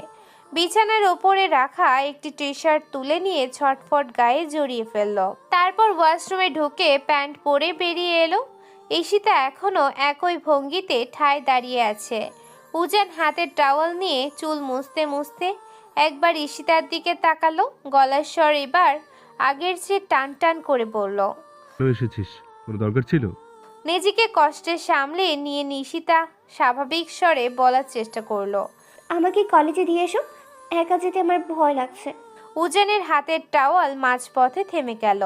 বিছানার ওপরে রাখা একটি টি শার্ট তুলে নিয়ে ছটফট গায়ে জড়িয়ে ফেলল। তারপর ওয়াশরুমে ঢুকে প্যান্ট পরে বেরিয়ে এলো। ঈশিতা এখনো একই ভঙ্গিতে ঠায় দাঁড়িয়ে আছে। উজান হাতের টাওয়াল নিয়ে চুল মুছতে মুছতে একবার ঈশিতার দিকে তাকালো। গলার স্বর এবার আগের চেয়ে টান টান করে বলল। কেন এসেছিস? কোনো দরকার ছিল? নিজেকে কষ্টে সামলে নিয়ে নিশিতা স্বাভাবিক স্বরে বলার চেষ্টা করলো। আমাকে কলেজে দিয়ে এসো, একা যেতে আমার ভয় লাগছে। উজানের হাতের টাওয়াল মাঝপথে থেমে গেল।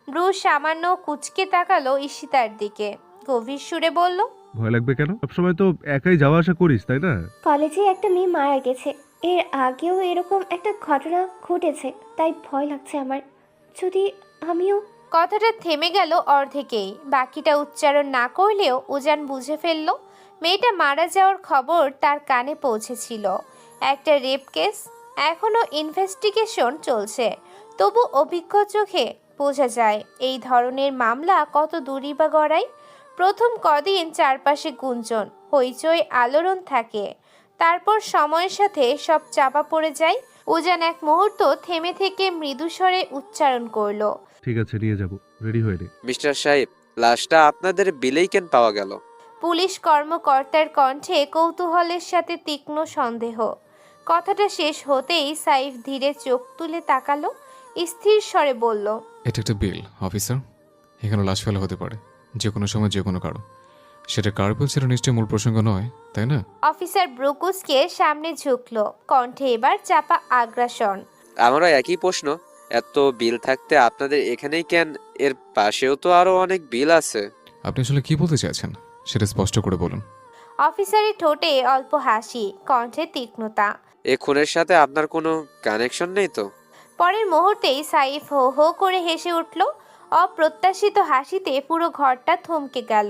ব্রু সামান্য কুচকে তাকালো ঈশিতার দিকে, গভীর সুরে বলল। ভয় লাগবে কেন? সবসময় তো একাই যাওয়া আসা করিস, তাই না? কলেজে একটা মেয়ে মারা গেছে, এর আগেও এরকম একটা ঘটনা ঘটেছে, তাই ভয় লাগছে আমার। যদি আমিও। কথাটা থেমে গেল অর্ধেকেই। বাকিটা উচ্চারণ না করলেও উজান বুঝে ফেলল মেয়েটা মারা যাওয়ার খবর তার কানে পৌঁছেছিল। একটা রেপ কেস, এখনো ইনভেস্টিগেশন চলছে। তবু অভিজ্ঞ চোখে বোঝা যায় এই ধরনের মামলা কত দূরই বা গড়ায়। প্রথম কদিন চারপাশে গুঞ্জন, হইচই, আলোড়ন থাকে। তারপর সময়ের সাথে সব চাপা পড়ে যায়। উজান এক মুহূর্ত থেমে থেকে মৃদুস্বরে উচ্চারণ করলো। ঠিক আছে, নিয়ে যাব। রেডি হয়ে নে। মিস্টার সাহেব, লাশটা আপনাদের বিলেই কেন পাওয়া গেল? পুলিশ কর্মকর্তার কণ্ঠে কৌতূহলের সাথে তীক্ষ্ণ সন্দেহ। কথাটা শেষ হতেই সাইফ ধীরে চোখ তুলে তাকালো, স্থির স্বরে বলল। এটা একটা বিল অফিসার, এখানে লাশ ফেলা হতে পারে যে কোনো সময় যে কোনো কারো। সেটা কার বিল সেটা নিশ্চয়ই মূল প্রসঙ্গ নয়, তাই না? অফিসার ব্রুকুসকে সামনে ঝুঁকলো, কণ্ঠে এবার চাপা আগ্রাসন। আমারও একই প্রশ্ন। এত বিল থাকতে আপনাদের এখানেই কেন? এর পাশেও তো আরো অনেক বিল আছে। আপনি আসলে কি বলতে চাইছেন সেটা স্পষ্ট করে বলুন। অফিসারের ঠোঁটে অল্প হাসি, কণ্ঠে তীক্ষ্ণতা। এ খুনের সাথে আপনার কোনো কানেকশন নেই তো? পরের মুহূর্তেই সাইফ হো হো করে হেসে উঠল। অপ্রত্যাশিত হাসিতে পুরো ঘরটা থমকে গেল।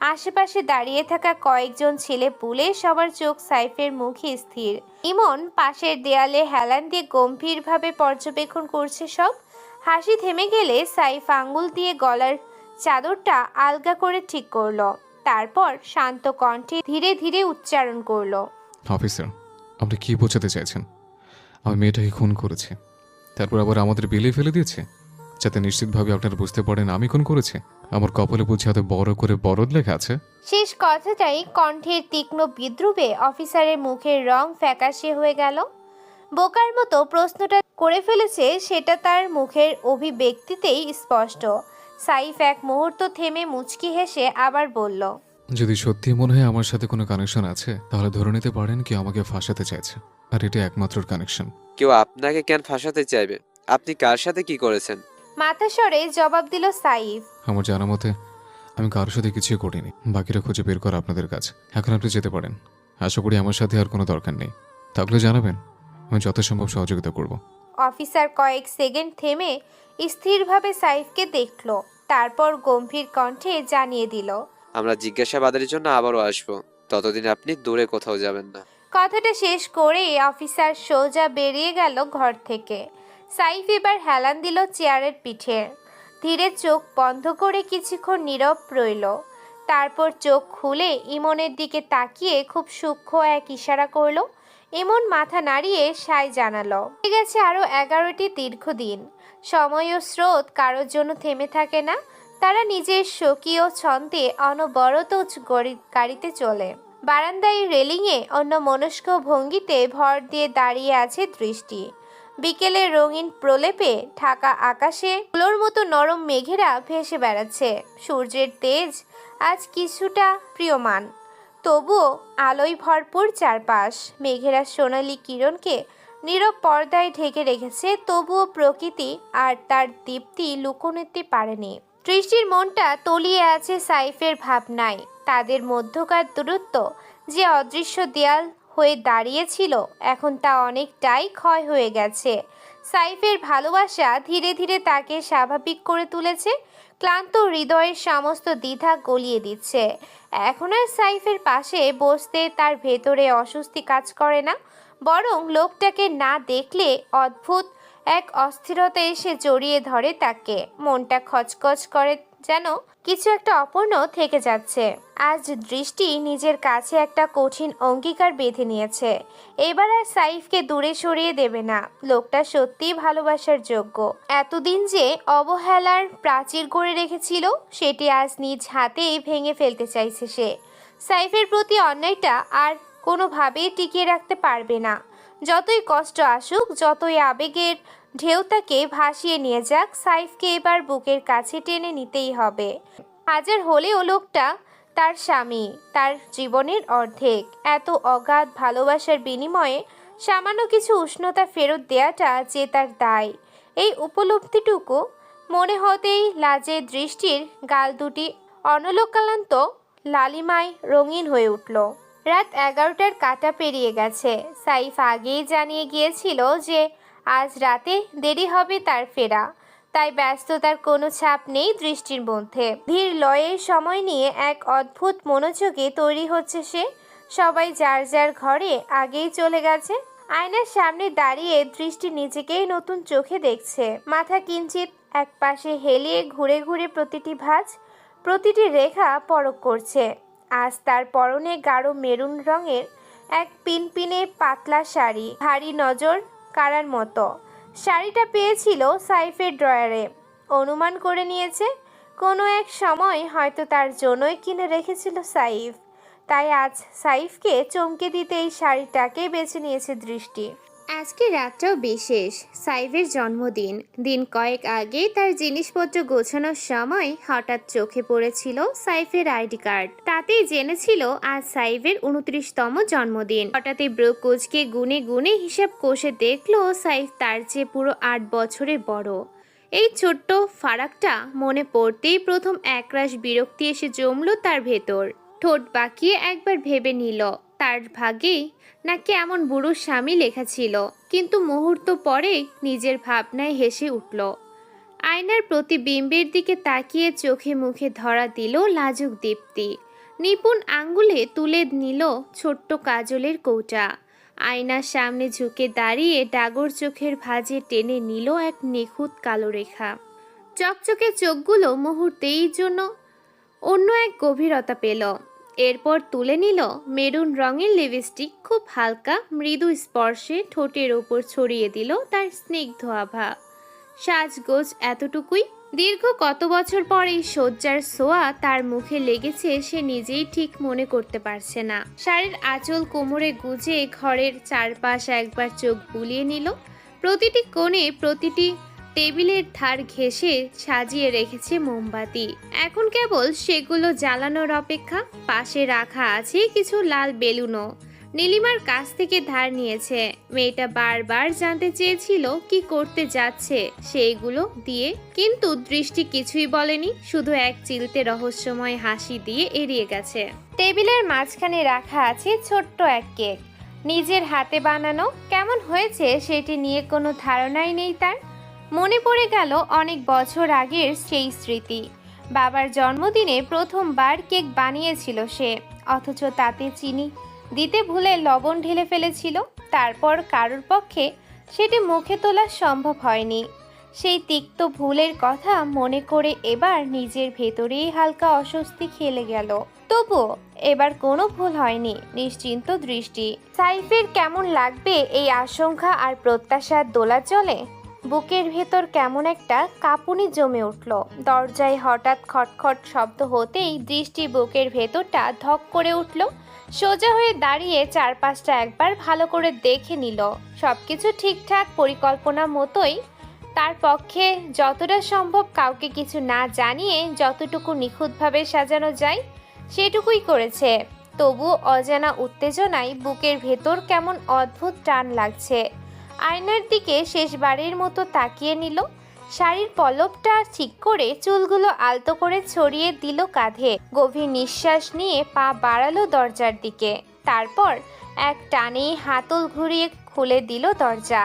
আশেপাশে দাঁড়িয়ে থাকা কয়েকজন ছেলে পুলে সবার চোখ সাইফের মুখে স্থির। ইমন পাশের দেয়ালে হেলান দিয়ে গম্ভীরভাবে পর্যবেক্ষণ করছে সব। হাসি থেমে গেলে সাইফ আঙ্গুল দিয়ে গলার চাদরটা আলগা করে ঠিক করলো। তারপর শান্ত কণ্ঠে ধীরে ধীরে উচ্চারণ করলো। অফিসার, আপনি কি বোঝাতে চাইছেন? আমি মেয়েটাকে খুন করেছি, তারপর আবার আমাদের বিলে ফেলে দিয়েছে, যাতে নিশ্চিতভাবে আপনারা বুঝতে পারেন আমি খুন করেছি। আমার কপালে বুঝে এত বড় করে বরদ লেখা আছে। শেষ কথাটাই কণ্ঠের তীক্ষ্ণ বিদ্রুপে অফিসারের মুখের রং ফ্যাকাশে হয়ে গেল। বোকার মতো প্রশ্নটা করে ফেলেছে সেটা তার মুখের অভিব্যক্তিতেই স্পষ্ট। সাইফ এক মুহূর্ত থেমে মুচকি হেসে আবার বলল। যদি সত্যি মনে হয় আমার সাথে কোনো কানেকশন আছে, তাহলে ধরে নিতে পারেন কেউ আমাকে ফাঁসাতে চাইছে, আর এটা একমাত্র কানেকশন। কেউ আপনাকে কেন ফাঁসাতে চাইবে? আপনি কার সাথে কি করেছেন? মাথা সরে জবাব দিল সাইফ। আমার জানা মতে আমি কারোর সাথে কিছুই করিনি। বাকিটা খুঁজে বের করা আপনাদের কাছে। এখন আপনি যেতে পারেন। আশা করি আমার সাথে আর কোনো দরকার নেই। থাকলে জানাবেন, আমি যত সম্ভব সহযোগিতা করব। অফিসার কয়েক সেকেন্ড থেমে স্থিরভাবে সাইফকে দেখল, তারপর গম্ভীর কণ্ঠে জানিয়ে দিল। আমরা জিজ্ঞাসাবাদের জন্য আবারও আসবো। ততদিন আপনি দূরে কোথাও যাবেন না। কথাটা শেষ করে অফিসার সোজা বেরিয়ে গেল ঘর থেকে। সাইফ এবার হেলান দিল চেয়ারের পিঠে। ধীরে চোখ বন্ধ করে কিছুক্ষণ নীরব রইল। তারপর চোখ খুলে ইমনের দিকে তাকিয়ে খুব সূক্ষ্ম এক ইশারা করলো। ইমন মাথা নাড়িয়ে সায় জানালো। ঠিক আছে, আরও 11টি দীর্ঘদিন। সময় ও স্রোত কারোর জন্য থেমে থাকে না। তারা নিজের স্বকীয় ছন্দে অনবরত গাড়িতে চলে। বারান্দায় রেলিংয়ে অন্য মনস্ক ভঙ্গিতে ভর দিয়ে দাঁড়িয়ে আছে দৃষ্টি। বিকেলের রঙিন প্রলেপে ঢাকা আকাশে তুলোর মতো নরম মেঘেরা ভেসে বেড়াচ্ছে। সূর্যের তেজ আজ কিছুটা প্রিয়মান, তবুও আলোয় ভরপুর চারপাশ। মেঘেরা সোনালি কিরণকে নীরব পর্দায় ঢেকে রেখেছে, তবুও প্রকৃতি আর তার দীপ্তি লুকোতে পারেনি। দৃষ্টির মনটা তলিয়ে আছে সাইফের ভাবনায়। তাদের মধ্যকার দূরত্ব যে অদৃশ্য দেয়াল হয়ে দাঁড়িয়েছিল, এখন তা অনেকটাই ক্ষয় হয়ে গেছে। সাইফের ভালোবাসা ধীরে ধীরে তাকে স্বাভাবিক করে তুলেছে, ক্লান্ত হৃদয়ের সমস্ত দ্বিধা গলিয়ে দিচ্ছে। এখন আর সাইফের পাশে বসতে তার ভেতরে অস্বস্তি কাজ করে না, বরং লোকটাকে না দেখলে অদ্ভুত এক অস্থিরতা এসে জড়িয়ে ধরে তাকে। মনটা খচখচ করে, যেন কিছু একটা অপূর্ণ থেকে যাচ্ছে। আজ দৃষ্টি নিজের কাছে একটা কঠিন অঙ্গীকার বেঁধে নিয়েছে। এবার আর সাইফকে দূরে সরিয়ে দেবে না। লোকটা সত্যিই ভালোবাসার যোগ্য। এতদিন যে অবহেলার প্রাচীর গড়ে রেখেছিল সেটি আজ নিজ হাতেই ভেঙে ফেলতে চাইছে সে। সাইফের প্রতি অন্যায়টা আর কোনোভাবেই টিকিয়ে রাখতে পারবে না। যতই কষ্ট আসুক, যতই আবেগের ঢেউ তাকে ভাসিয়ে নিয়ে যাক, সাইফকে এবার বুকের কাছে টেনে নিতেই হবে। হাজার হলেও লোকটা তার স্বামী, তার জীবনের অর্ধেক। এত অগাধ ভালোবাসার বিনিময়ে সামান্য কিছু উষ্ণতা ফেরত দেয়াটা যে তার দায়, এই উপলব্ধিটুকু মনে হতেই লাজে দৃষ্টির গাল দুটি অনলোকালান্ত লালিমায় রঙিন হয়ে উঠল। রাত 11টার কাঁটা পেরিয়ে গেছে। সাইফ আগেই জানিয়ে গিয়েছিল যে আজ রাতে দেরি হবে তার ফেরা, তাই ব্যস্ততার কোনো ছাপ নেই দৃষ্টির মধ্যে। ধীর লয়ে সময় নিয়ে এক অদ্ভুত মনোযোগে তৈরি হচ্ছে সে। সবাই যার যার ঘরে আগেই চলে গেছে। আয়নার সামনে দাঁড়িয়ে দৃষ্টি নিজেকেই নতুন চোখে দেখছে। মাথা কিঞ্চিত এক পাশে হেলিয়ে ঘুরে ঘুরে প্রতিটি ভাঁজ, প্রতিটি রেখা পরখ করছে। আজ তার পরনে গাঢ় মেরুন রঙের এক পিনপিনে পাতলা শাড়ি, ভারী নজর কাড়ার মতো। শাড়িটা পেয়েছিল সাইফের ড্রয়ারে। অনুমান করে নিয়েছে কোনো এক সময় হয়তো তার জন্যই কিনে রেখেছিল সাইফ, তাই আজ সাইফকে চমকে দিতে এই শাড়িটাকে বেছে নিয়েছে দৃষ্টি। আজকে রাতটাও বিশেষ, সাইফের জন্মদিন। দিন কয়েক আগে তার জিনিসপত্র গোছানোর সময় হঠাৎ চোখে পড়েছিল সাইফের আইডি কার্ড। তাতেই জেনেছিল আজ সাইফের 29তম জন্মদিন। হঠাৎই ব্রো কুচকে গুনে গুনে হিসাব কষে দেখলো সাইফ তার চেয়ে পুরো 8 বছরের বড়। এই ছোট্ট ফারাকটা মনে পড়তেই প্রথম একরাশ বিরক্তি এসে জমল তার ভেতর। ঠোঁট বাঁকিয়ে একবার ভেবে নিল তার ভাগে নাকি এমন বুড়ো স্বামী লেখা ছিল, কিন্তু মুহূর্ত পরে নিজের ভাবনায় হেসে উঠল। আয়নার প্রতিবিম্বের দিকে তাকিয়ে চোখে মুখে ধরা দিল লাজুক দীপ্তি। নিপুণ আঙ্গুলে তুলে নিল ছোট্ট কাজলের কৌটা। আয়নার সামনে ঝুঁকে দাঁড়িয়ে ডাগর চোখের ভাঁজে টেনে নিল এক নিখুঁত কালো রেখা। চকচকে চোখগুলো মুহূর্তেই জন্য অন্য এক গভীরতা পেল। এরপর তুলে নিল মেরুন রঙের লিপস্টিক। খুব হালকা মৃদু স্পর্শে ঠোঁটের ওপর ছড়িয়ে দিল তার স্নিগ্ধ আভা। সাজগোজ এতটুকুই। দীর্ঘ কত বছর পর এই সজ্জার ছোঁয়া তার মুখে লেগেছে সে নিজেই ঠিক মনে করতে পারছে না। শাড়ির আঁচল কোমরে গুজে ঘরের চারপাশ একবার চোখ বুলিয়ে নিল। প্রতিটি কোণে, প্রতিটি টেবিলের ধার ঘেঁষে সাজিয়ে রেখেছে মোমবাতি। এখন কেবল সেগুলো জ্বালানোর অপেক্ষা। পাশে রাখা আছে কিছু লাল বেলুনও। নীলিমার কাছ থেকে ধার নিয়েছে। মেয়েটা বারবার জানতে চেয়েছিল কি করতে যাচ্ছে সেইগুলো দিয়ে, কিন্তু দৃষ্টি কিছুই বলেনি, শুধু এক চিলতে রহস্যময় হাসি দিয়ে এড়িয়ে গেছে। টেবিলের মাঝখানে রাখা আছে ছোট্ট এক কেক, নিজের হাতে বানানো। কেমন হয়েছে সেটি নিয়ে কোনো ধারণাই নেই তার। মনে পড়ে গেল অনেক বছর আগের সেই স্মৃতি। বাবার জন্মদিনে প্রথমবার কেক বানিয়েছিল সে, অথচ তাতে চিনি দিতে ভুলে লবণ ঢেলে ফেলেছিল। তারপর কারোর পক্ষে সেটি মুখে তোলা সম্ভব হয়নি। সেই তিক্ত ভুলের কথা মনে করে এবার নিজের ভেতরেই হালকা অস্বস্তি খেলে গেল। তবুও এবার কোনো ভুল হয়নি, নিশ্চিন্ত দৃষ্টি। সাইফের কেমন লাগবে এই আশঙ্কা আর প্রত্যাশার দোলাচলে বুকের ভেতর কেমন একটা কাঁপুনি জমে উঠল। দরজায় হঠাৎ খটখট শব্দ হতেই দৃষ্টি বুকের ভেতরটা ধক করে উঠল। সোজা হয়ে দাঁড়িয়ে চারপাশটা একবার ভালো করে দেখে নিল। সবকিছু ঠিকঠাক পরিকল্পনা মতোই। তার পক্ষে যতটা সম্ভব কাউকে কিছু না জানিয়ে যতটুকু নিখুঁতভাবে সাজানো যায় সেটুকুই করেছে। তবু অজানা উত্তেজনায় বুকের ভেতর কেমন অদ্ভুত টান লাগছে। আয়নার দিকে শেষবারের মতো তাকিয়ে নিল। শাড়ির পলকটা ঠিক করে চুলগুলো আলতো করে ছড়িয়ে দিল কাঁধে। গভীর নিঃশ্বাস নিয়ে পা বাড়ালো দরজার দিকে। তারপর এক টানেই হাতল ঘুরিয়ে খুলে দিল দরজা।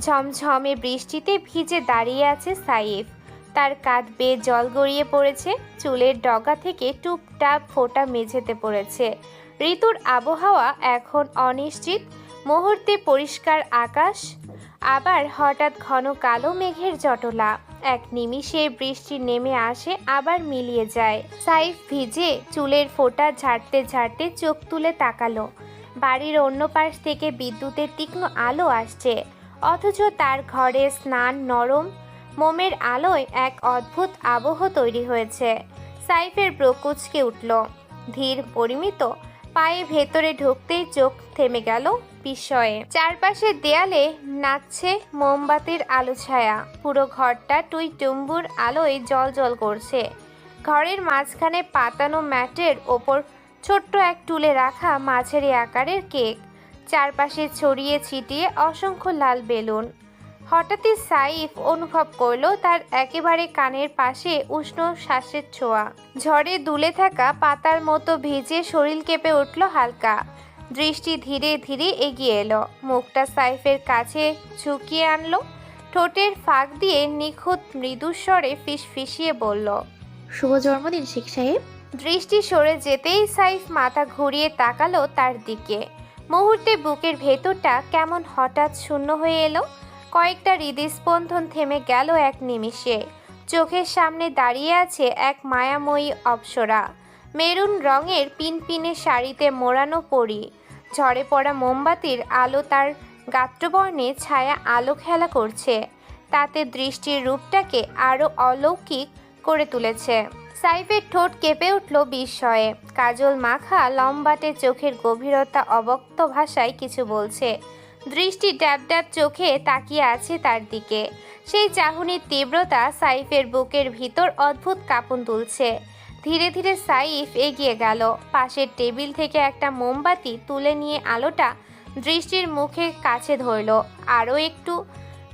ঝমঝমে বৃষ্টিতে ভিজে দাঁড়িয়ে আছে সাইফ। তার কাঁধ বেয়ে জল গড়িয়ে পড়েছে। চুলের ডগা থেকে টুপটাপ ফোঁটা মেঝেতে পড়েছে। ঋতুর আবহাওয়া এখন অনিশ্চিত। মুহূর্তে পরিষ্কার আকাশ, আবার হঠাৎ ঘন কালো মেঘের জটলা। এক নিমিষে বৃষ্টি নেমে আসে, আবার মিলিয়ে যায়। সাইফ ভিজে চুলের ফোঁটা ঝাড়তে ঝাড়তে চোখ তুলে তাকালো। বাড়ির অন্য পাশ থেকে বিদ্যুতের তীক্ষ্ণ আলো আসছে, অথচ তার ঘরে স্নান নরম মোমের আলোয় এক অদ্ভুত আবহ তৈরি হয়েছে। সাইফের ব্রকুচকে উঠল। ধীর পরিমিত পায়ে ভেতরে ঢুকতেই চোখ থেমে গেল বিস্ময়ে। চারপাশের দেয়ালে নাচছে মোমবাতির আলো ছায়া। পুরো ঘরটা টুইটুম্বুর আলোয় জ্বলজ্বল করছে। ঘরের মাঝখানে পাতানো ম্যাটের ওপর ছোট্ট এক টুলে রাখা মাঝারি আকারের কেক, চারপাশে ছড়িয়ে ছিটিয়ে অসংখ্য লাল বেলুন। হঠাৎই সাইফ অনুভব করলো তার একেবারে কানের পাশে উষ্ণ শ্বাসের ছোঁয়া। ঝড়ে দুলে থাকা পাতার মতো ভিজে শরীর কেঁপে উঠল হালকা। দৃষ্টি ধীরে ধীরে এগিয়ে এলো, মুখটা সাইফের কাছে ঝুঁকিয়ে আনলো। ঠোঁটের ফাঁক দিয়ে নিখুঁত মৃদুস্বরে ফিসফিসিয়ে বলল, শুভ জন্মদিন শেখ সাহেব। দৃষ্টি সরে যেতেই সাইফ মাথা ঘুরিয়ে তাকালো তার দিকে। মুহূর্তে বুকের ভেতরটা কেমন হঠাৎ শূন্য হয়ে এলো। কয়েকটা হৃদস্পন্দন থেমে গেল এক নিমিষে। চোখের সামনে দাঁড়িয়ে আছে এক মায়াময়ী অপ্সরা, মেরুন রঙের পিনপিনে শাড়িতে মোড়ানো পরি। ঝরে পড়া মোমবাতির আলো তার গাত্রবর্ণে ছায়া আলো খেলা করছে, তাতে দৃষ্টির রূপটাকে আরো অলৌকিক করে তুলেছে। সাইফের ঠোঁট কেঁপে উঠল বিস্ময়ে। কাজল মাখা লম্বাটে চোখের গভীরতা অবক্ত ভাষায় কিছু বলছে। দৃষ্টি ড্যাব ড্যাব চোখে তাকিয়ে আছে তার দিকে। সেই চাহনির তীব্রতা সাইফের বুকের ভিতর অদ্ভুত কাঁপন তুলছে। ধীরে ধীরে সাইফ এগিয়ে গেল, পাশের টেবিল থেকে একটা মোমবাতি তুলে নিয়ে আলোটা দৃষ্টির মুখে কাছে ধরল। আরও একটু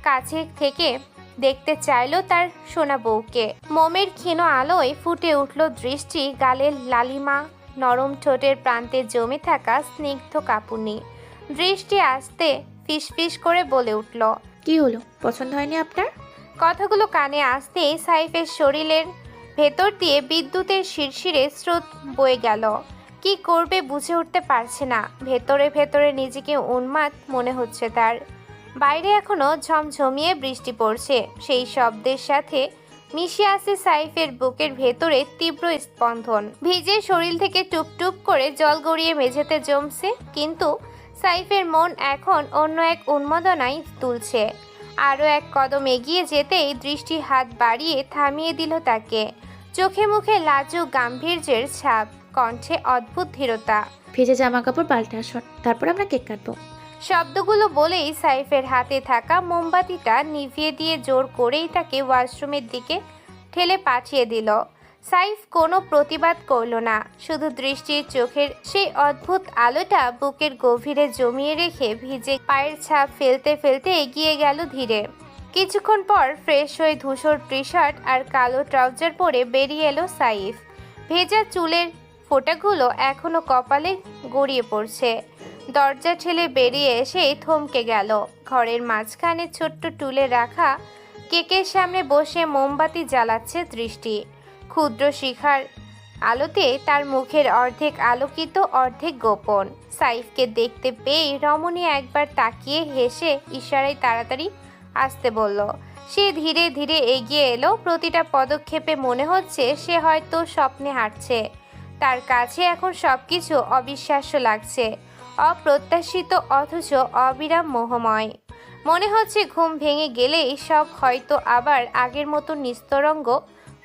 কাছে থেকে দেখতে চাইলো তার সোনা বউকে। মোমের ক্ষীণ আলোয় ফুটে উঠল দৃষ্টি, গালের লালিমা, নরম ঠোঁটের প্রান্তে জমে থাকা স্নিগ্ধ কাঁপুনি। দৃষ্টি আসতে ফিসফিস করে বলে উঠল, কি হলো, পছন্দ হয়নি আপনার? কথাগুলো কানে আসতেই সাইফের শরীরের ভেতর দিয়ে বিদ্যুতের শিরশিরে স্রোত বয়ে গেল। কি করবে বুঝে উঠতে পারছে না। ভেতরে ভেতরে নিজেকে উন্মাদ মনে হচ্ছে তার। বাইরে এখনো ঝমঝমিয়ে বৃষ্টি পড়ছে, সেই শব্দের সাথে মিশে আসে সাইফের বুকের ভেতরে তীব্র স্পন্দন। ভিজে শরীর থেকে টুপটুপ করে জল গড়িয়ে মেঝেতে জমছে, কিন্তু সাইফের মন এখন অন্য এক উন্মাদনায় তুলছে। আরও এক কদম এগিয়ে যেতেই দৃষ্টি হাত বাড়িয়ে থামিয়ে দিল তাকে। চোখে মুখে লাজুক গাম্ভীর্যের ছাপ, কণ্ঠে অদ্ভুত ধীরতা। ভেজে জামা কাপড় পাল্টে আসুন, তারপর আমরা কেক কাটবো। শব্দগুলো বলেই সাইফের হাতে থাকা মোমবাতিটা নিভিয়ে দিয়ে জোর করেই তাকে ওয়াশরুমের দিকে ঠেলে পাঠিয়ে দিল। সাইফ কোনো প্রতিবাদ করল না, শুধু দৃষ্টির চোখের সেই অদ্ভুত আলোটা বুকের গভীরে জমিয়ে রেখে ভিজে পায়ের ছাপ ফেলতে ফেলতে এগিয়ে গেল ধীরে। কিছুক্ষণ পর ফ্রেশ হয়ে ধূসর টি শার্ট আর কালো ট্রাউজার পরে বেরিয়ে এলো সাইফ। ভেজা চুলের ফোঁটাগুলো এখনো কপালে গড়িয়ে পড়ছে। দরজা ঠেলে বেরিয়ে এসে থমকে গেল। ঘরের মাঝখানে ছোট্ট টুলে রাখা কেকের সামনে বসে মোমবাতি জ্বালাচ্ছে দৃষ্টি। ক্ষুদ্র শিখার আলোতে তার মুখের অর্ধেক আলোকিত অর্ধেক গোপন। সাইফকে দেখতে পেয়ে রমণী একবার তাকিয়ে হেসে ইশারায় তাড়াতাড়ি আসতে বলল। সে ধীরে ধীরে এগিয়ে এলো। প্রতিটা পদক্ষেপে মনে হচ্ছে সে হয়তো স্বপ্নে হাঁটছে। তার কাছে এখন সবকিছু অবিশ্বাস্য লাগছে, অপ্রত্যাশিত অথচ অবিরাম মোহময়। মনে হচ্ছে ঘুম ভেঙে গেলেই সব হয়তো আবার আগের মতো নিস্তরঙ্গ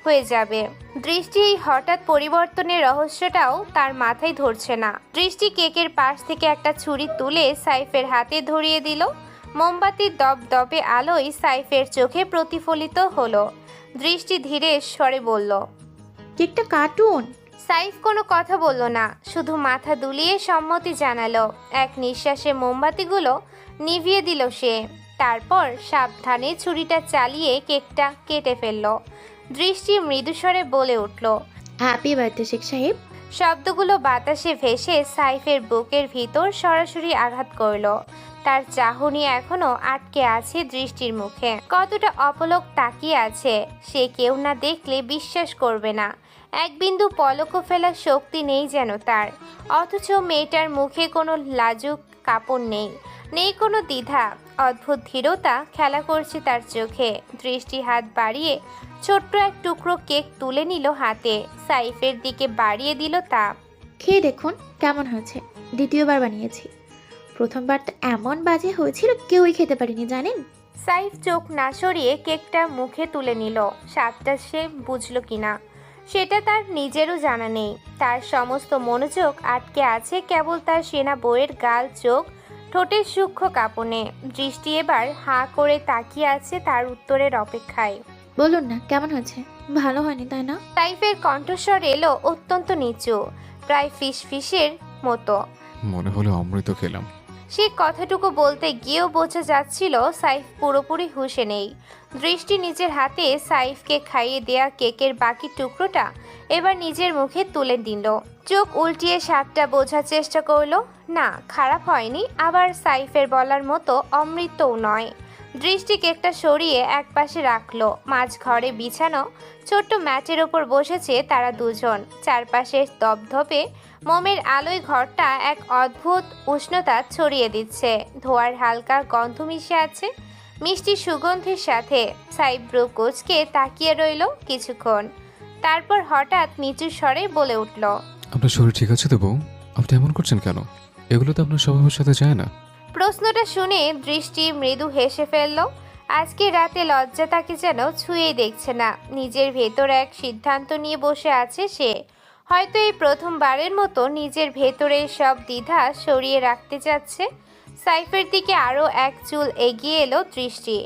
হয়ে যাবে। দৃষ্টি এই হঠাৎ পরিবর্তনের রহস্যটাও তার মাথায় ধরছে না। দৃষ্টি কেকের পাশ থেকে একটা ছুরি তুলে সাইফের হাতে ধরিয়ে দিল। মোমবাতির দপদপে আলোয় সাইফের চোখে প্রতিফলিত হলো। দৃষ্টি ধীরে স্বরে বলল, কেকটা কাটুন। সাইফ কোনো কথা বলল না, শুধু মাথা দুলিয়ে সম্মতি জানালো। এক নিঃশ্বাসে মোমবাতিগুলো নিভিয়ে দিল সে। তারপর সাবধানে ছুরিটা চালিয়ে কেকটা কেটে ফেলল। দৃষ্টি মৃদুস্বরে বলে উঠল, হ্যাপি বার্থডে শেখ সাহেব। শব্দগুলো বাতাসে ভেসে সাইফের বুকের ভিতর সরাসরি আঘাত করল। তার চাহনি এখনো আটকে আছে দৃষ্টির মুখে। কতটা অপলক তাকিয়ে আছে সে, কেউ না দেখলে বিশ্বাস করবে না। এক বিন্দু পলকও ফেলার শক্তি নেই যেন তার। অথচ মেয়েটার মুখে কোনো লাজুক কাপড় নেই, নেই কোনো দ্বিধা। অদ্ভুত ধীরতা খেলা করছে তার চোখে। দৃষ্টি হাত বাড়িয়ে ছোট্ট এক টুকরো কেক তুলে নিল হাতে, সাইফের দিকে বাড়িয়ে দিল তা। খেয়ে দেখুন কেমন হয়েছে। দ্বিতীয়বার বানিয়েছি। প্রথমবার তো এমন বাজে হয়েছিল কেউই খেতে পারেনি জানেন। সাইফ চোখ না সরিয়ে কেকটা মুখে তুলে নিল। স্বাদটা সে বুঝলো কিনা সেটা তার নিজেরও জানা নেই। তার সমস্ত মনোযোগ আটকে আছে কেবল তার সেনা বউয়ের গাল, চোখ, ঠোঁটের সূক্ষ্ম কাঁপনে। দৃষ্টি এবার হাঁ করে তাকিয়ে আছে তার উত্তরের অপেক্ষায়। বলুন না কেমন হয়েছে। ভালো হয়নি তাই না? সাইফের কণ্ঠস্বর এলো অত্যন্ত নিচু, প্রায় ফিসফিসের মতো। মনে হলো অমৃত খেলাম। সে কথাটুকু বলতে গিয়েও বোঝা যাচ্ছিল সাইফ পুরোপুরি হুঁশে নেই। দৃষ্টি নিজের হাতে সাইফকে খাইয়ে দেয়া কেকের বাকি টুকরোটা এবার নিজের মুখে তুলে দিল। চোখ উল্টিয়ে স্বাদটা বোঝার চেষ্টা করলো। না, খারাপ হয়নি, আবার সাইফের বলার মতো অমৃতও নয়। দৃষ্টি কেকটা সরিয়ে একপাশে রাখলো। মাঝ ঘরে বিছানো ছোট্ট ম্যাটের ওপর বসেছে তারা দুজন। চারপাশে দপধপে মোমের আলোয় ঘরটা এক অদ্ভুত উষ্ণতা ছড়িয়ে দিচ্ছে। ধোঁয়ার হালকা গন্ধ মিশে আছে মিষ্টি সুগন্ধের সাথে। সাইফ ব্রু কুঁচকে তাকিয়ে রইল কিছুক্ষণ, তারপর হঠাৎ নিচু স্বরে বলে উঠল, আপনার শরীর ঠিক আছে তো বউ? আপনি এমন করছেন কেন? এগুলো তো আপনার স্বভাবের সাথে যায় না। প্রশ্নটা শুনে দৃষ্টি মৃদু হেসে ফেলল। আজকে রাতে লজ্জা তাকে যেন ছুঁয়েই দেখছে না। নিজের ভেতর এক সিদ্ধান্ত নিয়ে বসে আছে সে। হয়তো এই প্রথমবারের মতো নিজের ভেতরের সব দ্বিধা সরিয়ে রাখতে চাচ্ছে। সাইফের দিকে আরও এক চুল এগিয়ে এলো দৃষ্টি।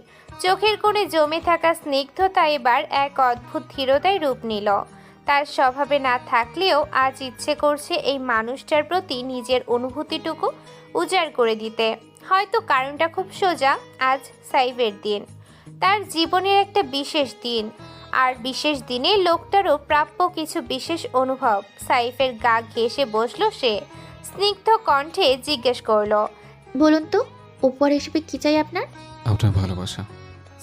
চোখের কোণে জমে থাকা স্নিগ্ধতা এবার এক অদ্ভুত ধীরতায় রূপ নিল। তার স্বভাবে না থাকলেও আজ ইচ্ছে করছে এই মানুষটার প্রতি নিজের অনুভূতিটুকু উজাড় করে দিতে। হয়তো কারণটা খুব সোজা, আজ সাইফের দিন, তার জীবনের একটা বিশেষ দিন। আর বিশেষ দিনে লোকটারও প্রাপ্য কিছু বিশেষ অনুভব। সাইফের গা ঘেঁষে বসলো সে। স্নিগ্ধ কণ্ঠে জিজ্ঞেস করলো, বলুন তো উপহার হিসেবে কি চাই আপনার? আপনার ভালোবাসা।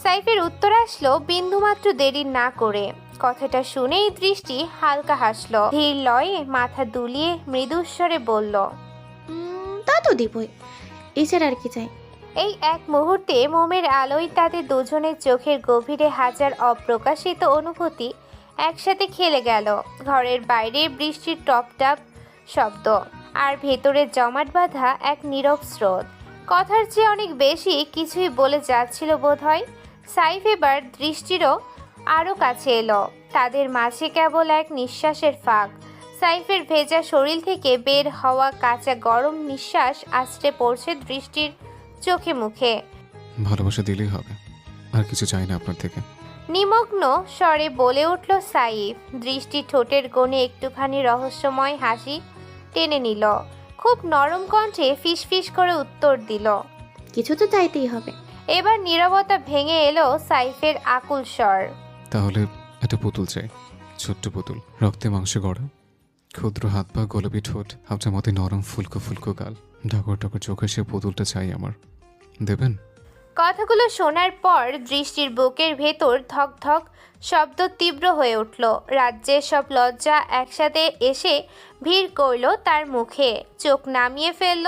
সাইফের উত্তর আসলো বিন্দুমাত্র দেরি না করে। কথাটা শুনেই দৃষ্টি হালকা হাসলো। ধীর লয়ে মাথা দুলিয়ে মৃদুস্বরে বলল, তা তো দিবই। এছাড়া আর কি চাই? এই এক মুহূর্তে মোমের আলোয় তাদের দুজনের চোখের গভীরে হাজার অপ্রকাশিত অনুভূতি একসাথে খেলে গেল। ঘরের বাইরে বৃষ্টির টপটাপ শব্দ, আর ভেতরে জমাট বাঁধা এক নীরব স্রোত। কথার চেয়ে অনেক বেশি কিছুই বলে যাচ্ছিল বোধহয়। সাইফ এবার দৃষ্টিরও আরও কাছে এলো। তাদের মাঝে কেবল এক নিঃশ্বাসের ফাঁক। সাইফের ভেজা শরীর থেকে বের হওয়া কাঁচা গরম নিঃশ্বাস আছড়ে পড়ছে দৃষ্টির চোখে মুখে। ভালোবাসা দিলেই হবে, আর কিছু চাই না আপনার থেকে। নিমগ্ন স্বরে বলে উঠল সাইফ। দৃষ্টি ঠোঁটের কোণে একটুখানি রহস্যময় হাসি টেনে নিল। খুব নরম কণ্ঠে ফিসফিস করে উত্তর দিল, কিছু তো চাইতেই হবে। এবার নীরবতা ভেঙে এলো সাইফের আকুল স্বর। তাহলে একটা পুতুল চাই, ছোট্ট পুতুল, রক্তে মাংসে গড়া, ক্ষুদ্র হাত পা, গোলাপি ঠোঁট, আপনার মতে নরম ফুলকো ফুলকো গাল, ঢাকর ঢাকর চোখে সে পুতুলটা চাই আমার। দেবেন? কথাগুলো শোনার পর দৃষ্টির বুকের ভেতর ধক ধক শব্দ তীব্র হয়ে উঠল। রাজ্যের সব লজ্জা একসাথে এসে ভিড় করল তার মুখে। চোখ নামিয়ে ফেলল,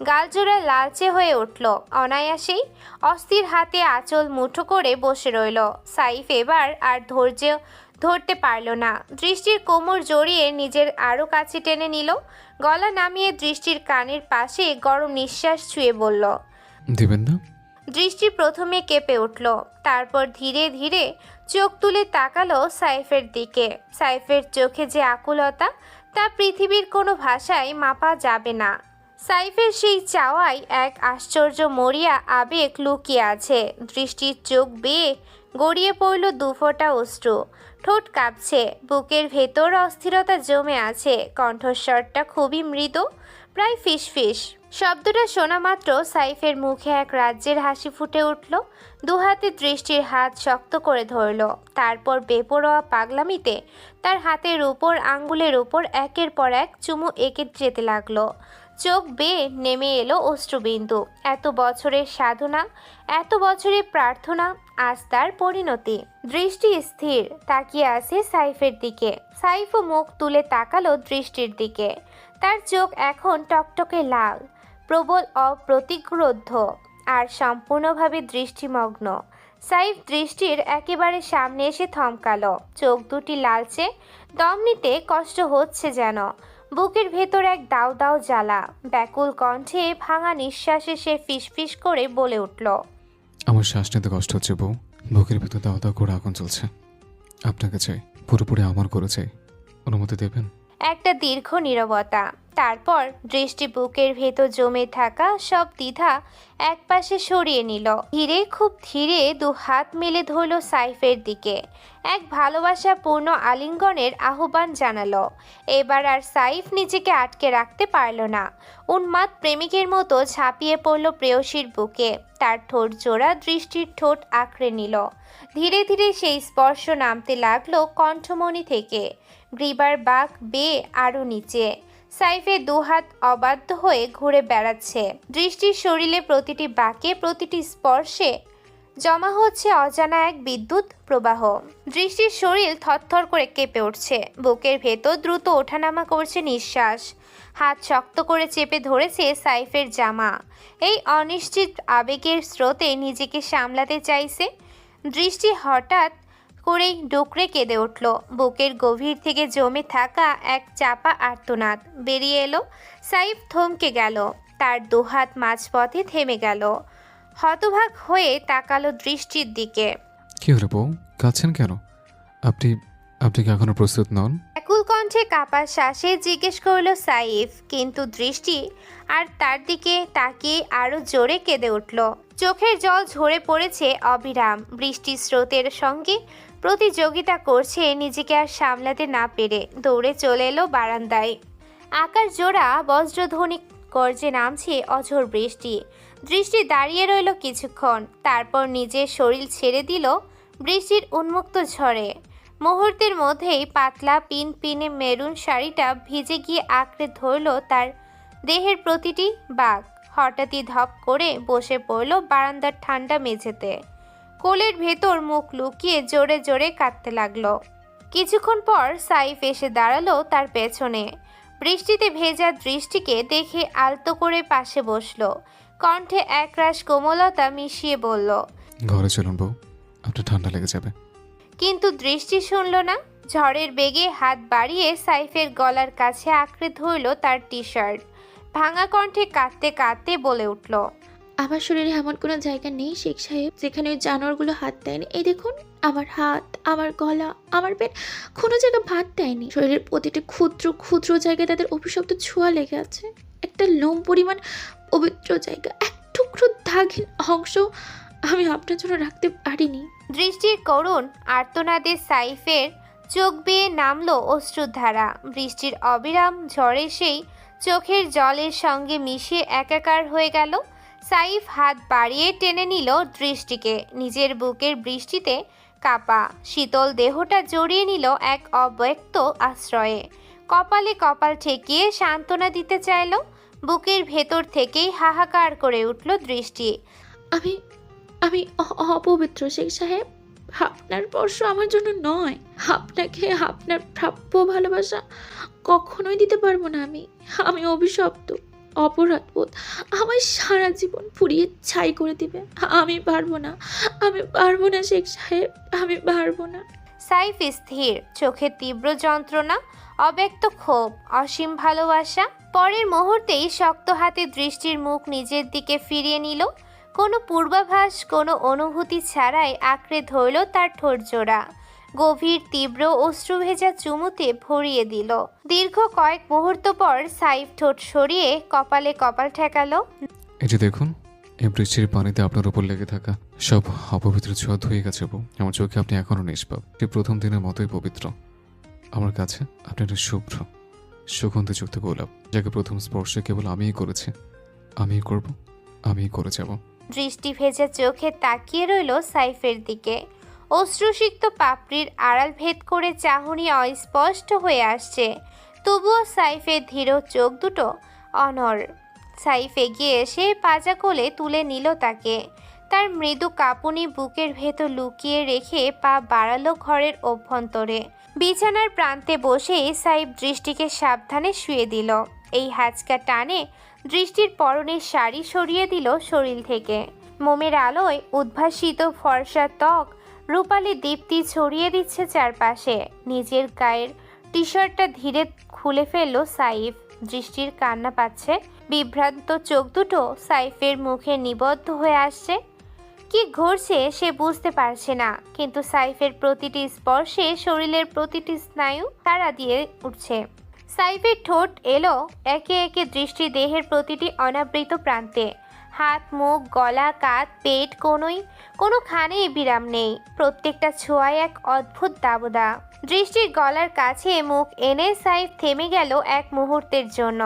গালজোড়া লালচে হয়ে উঠল। অনায়াসেই অস্থির হাতে আঁচল মুঠো করে বসে রইল। সাইফ এবার আর ধৈর্য ধরতে পারল না। দৃষ্টির কোমর জড়িয়ে নিজের আরও কাছে টেনে নিল। গলা নামিয়ে দৃষ্টির কানের পাশে গরম নিঃশ্বাস ছুঁয়ে বলল, দিবেন না? দৃষ্টি প্রথমে কেঁপে উঠল, তারপর ধীরে ধীরে চোখ তুলে তাকালো সাইফের দিকে। সাইফের চোখে যে আকুলতা তা পৃথিবীর কোনো ভাষায় মাপা যাবে না। সাইফের সেই চাওয়ায় এক আশ্চর্য মরিয়া আবেগ লুকিয়ে আছে। দৃষ্টির চোখ বেয়ে গড়িয়ে পড়ল দুফোঁটা অশ্রু। ঠোঁট কাঁপছে, বুকের ভেতর অস্থিরতা জমে আছে। কণ্ঠস্বরটা খুবই মৃদু, প্রায় ফিসফিস। শব্দটা শোনা মাত্র সাইফের মুখে এক রাজ্যের হাসি ফুটে উঠল। দুহাতে দৃষ্টির হাত শক্ত করে ধরল। তারপর বেপরোয়া পাগলামিতে তার হাতের উপর আঙ্গুলের উপর একের পর এক চুমু এঁকে যেতে লাগলো। চোখ বেয়ে নেমে এলো অশ্রুবিন্দু। এত বছরের সাধনা, এত বছরের প্রার্থনা, আজ তার পরিণতি। দৃষ্টি স্থির তাকিয়ে আছে সাইফের দিকে। সাইফও মুখ তুলে তাকালো দৃষ্টির দিকে। তার চোখ এখন টকটকে লাল, প্রবল অপ্রতিরোধ্য আর সম্পূর্ণভাবে দৃষ্টিমগ্ন। সাইফ দৃষ্টির একেবারে সামনে এসে থমকালো। চোখ দুটি লালচে, দম নিতে কষ্ট হচ্ছে যেন। বুকের ভেতর এক দাউ দাউ জ্বালা। ব্যাকুল কণ্ঠে ভাঙা নিঃশ্বাসে সে ফিসফিস করে বলে উঠল, আমার শ্বাস নিতে কষ্ট হচ্ছে বউ। বুকের ভিতর দাও দাও করে আগুন চলছে। আপনাকে চাই, পুরোপুরি আমার করে চাই। অনুমতি দেবেন? একটা দীর্ঘ নীরবতা। তারপর দৃষ্টি বুকের ভেতর জমে থাকা সব দ্বিধা একপাশে সরিয়ে নিল। ধীরে, খুব ধীরে দু হাত মেলে ধরল সাইফের দিকে। এক ভালোবাসাপূর্ণ আলিঙ্গনের আহ্বান জানালো। এবার আর সাইফ নিজেকে আটকে রাখতে পারল না। উন্মাদ প্রেমিকের মতো ঝাঁপিয়ে পড়ল প্রেয়সীর বুকে। তার ঠোঁট জোড়া দৃষ্টির ঠোঁট আঁকড়ে নিল। ধীরে ধীরে সেই স্পর্শ নামতে লাগলো কণ্ঠমণি থেকে, গ্রীবার বাঁক বেয়ে আরও নিচে। সাইফের দুহাত অবাধ্য হয়ে ঘুরে বেড়াচ্ছে। দৃষ্টির শরীরে প্রতিটি বাঁকে, প্রতিটি স্পর্শে জমা হচ্ছে অজানা এক বিদ্যুৎ প্রবাহ। দৃষ্টির শরীর থরথর করে কেঁপে উঠছে। বুকের ভেতর দ্রুত ওঠানামা করছে নিঃশ্বাস। হাত শক্ত করে চেপে ধরেছে সাইফের জামা। এই অনিশ্চিত আবেগের স্রোতে নিজেকে সামলাতে চাইছে। দৃষ্টি হঠাৎ করেই ডুকরে কেঁদে উঠল। বুকের গভীর থেকে জমে থাকা এক চাপা আর্তনাদ বেরিয়ে এলো। সাইফ থমকে গেল। তার দুহাত মাঝপথে থেমে গেল। হতবাক হয়ে তাকালো দৃষ্টির দিকে। কি হলো বউ, কাঁদছেন কেন? আপনি আপনি কি এখনো প্রস্তুত নন? ব্যাকুল কণ্ঠে কাপা শ্বাসে জিজ্ঞেস করলো সাইফ, কিন্তু দৃষ্টি আর তার দিকে তাকিয়ে আরো জোরে কেঁদে উঠল। চোখের জল ঝরে পড়েছে অবিরাম। বৃষ্টির স্রোতের সঙ্গে প্রতিযোগিতা করছে নিজেকে আর সামলাতে না পেরে দৌড়ে চলে এলো বারান্দায়। আকাশ জোড়া বজ্রধ্বনি গর্জে নামছে অঝোর বৃষ্টি। দৃষ্টি দাঁড়িয়ে রইল কিছুক্ষণ, তারপর নিজের শরীর ছেড়ে দিল বৃষ্টির উন্মুক্ত ঝড়ে। মুহূর্তের মধ্যেই পাতলা পিন পিনে মেরুন শাড়িটা ভিজে গিয়ে আঁকড়ে ধরল তার দেহের প্রতিটি বাঁক। হঠাৎই ধপ করে বসে পড়ল বারান্দার ঠান্ডা মেঝেতে। কোলের ভেতর মুখ লুকিয়ে জোরে জোরে কাঁদতে লাগলো। কিছুক্ষণ পর সাইফ এসে দাঁড়ালো তার পেছনে। বৃষ্টিতে ভেজা দৃষ্টিকে দেখে আলতো করে পাশে বসলো। কণ্ঠে একরাশ কোমলতা মিশিয়ে বলল, ঘরে চলুন বউ, আপনার ঠান্ডা লেগে যাবে। কিন্তু দৃষ্টি শুনল না। ঝড়ের বেগে হাত বাড়িয়ে সাইফের গলার কাছে আঁকড়ে ধরল তার টি শার্ট। ভাঙা কণ্ঠে কাঁদতে কাঁদতে বলে উঠল, আমার শরীরে এমন কোনো জায়গা নেই শেখ সাহেব যেখানে ওই জানোয়ারগুলো হাত দেয়নি। এই দেখুন, আমার হাত, আমার গলা, আমার পেট, কোনো জায়গা ভাত দেয়নি। শরীরের প্রতিটি ক্ষুদ্র ক্ষুদ্র জায়গায় তাদের অভিশপ্ত ছোঁয়া লেগে আছে। একটা লোম পরিমাণ পবিত্র জায়গা, এক টুকরো দাগহীন অংশ আমি আপনার জন্য রাখতে পারিনি। দৃষ্টির করুণ আর্তনাদে সাইফের চোখ বেয়ে নামলো অশ্রুধারা। বৃষ্টির অবিরাম ঝড়ে সেই চোখের জলের সঙ্গে মিশিয়ে একাকার হয়ে গেল। সাইফ হাত বাড়িয়ে টেনে নিল দৃষ্টিকে নিজের বুকের। বৃষ্টিতে কাপা শীতল দেহটা জড়িয়ে নিল এক অব্যক্ত আশ্রয়ে। কপালে কপাল ঠেকিয়ে সান্ত্বনা দিতে চাইল। বুকের ভেতর থেকেই হাহাকার করে উঠল দৃষ্টি। আমি আমি অপবিত্র শেখ সাহেব। আপনার স্পর্শ আমার জন্য নয়। আপনাকে আপনার প্রাপ্য ভালোবাসা কখনোই দিতে পারবো না। আমি অভিশপ্ত, অপরাধবোধ আমায় সারা জীবন পুড়িয়ে ছাই করে দিবে। আমি পারবো না শেখ সাহেব, আমি পারবো না। সাইফ স্থির, চোখে তীব্র যন্ত্রণা, অব্যক্ত ক্ষোভ, অসীম ভালোবাসা। পরের মুহূর্তেই শক্ত হাতে দৃষ্টির মুখ নিজের দিকে ফিরিয়ে নিল। কোনো পূর্বাভাস, কোনো অনুভূতি ছাড়াই আঁকড়ে ধরল তার ঠোঁট জোড়া। গভীর তীব্র অশ্রুভেজা চুমুতে ভরিয়ে দিল। দীর্ঘ কয়েক মুহূর্ত পর সাইফ ঠোঁট সরিয়ে কপালে কপাল ঠেকালো। এই যে দেখুন, এই বৃষ্টির পানিতে আপনার উপর লেগে থাকা সব অপবিত্র ছোঁয়া ধুয়ে গেছে বউ। আমার চোখে আপনি এখনো নিষ্পাপ, ঠিক প্রথম দিনের মতোই পবিত্র। আমার কাছে আপনি একটা শুভ্র সুগন্ধিযুক্ত গোলাপ, যাকে প্রথম স্পর্শে কেবল আমিই করেছি, আমিই করব, আমিই করে যাব। দৃষ্টি ভেজা চোখে তাকিয়ে রইল সাইফের দিকে। অশ্রুসিক্ত পাপড়ির আড়াল ভেদ করে চাহনি অস্পষ্ট হয়ে আসছে। তবুও সাইফের ধীর চোখ দুটো অনড়। সাইফ এগিয়ে এসে পাজা কোলে তুলে নিল তাকে। তার মৃদু কাঁপুনি বুকের ভেতর লুকিয়ে রেখে পা বাড়ালো ঘরের অভ্যন্তরে। বিছানার প্রান্তে বসে সাইফ দৃষ্টিকে সাবধানে শুয়ে দিল। এই হাঁচকা টানে দৃষ্টির পরনের শাড়ি সরিয়ে দিল শরীর থেকে। মোমের আলোয় উদ্ভাসিত ফর্সা ত্বক রূপালি দীপ্তি ছড়িয়ে দিচ্ছে চারপাশে। নিজের গায়ের টি শার্টটা ধীরে খুলে ফেলল সাইফ। দৃষ্টির কান্না পাচ্ছে, বিভ্রান্ত চোখ দুটো সাইফের মুখে নিবদ্ধ হয়ে আসছে। কি ঘটছে সে বুঝতে পারছে না, কিন্তু সাইফের প্রতিটি স্পর্শে শরীরের প্রতিটি স্নায়ু তাড়া দিয়ে উঠছে। সাইফের ঠোঁট এলো একে একে দৃষ্টি দেহের প্রতিটি অনাবৃত প্রান্তে। হাত, মুখ, গলা, কাঁধ, পেট, কোনোখানেই বিরাম নেই। প্রত্যেকটা ছোঁয়ায় এক অদ্ভুত দাবদা। দৃষ্টির গলার কাছে মুখ এনে সাইফ থেমে গেল এক মুহূর্তের জন্য।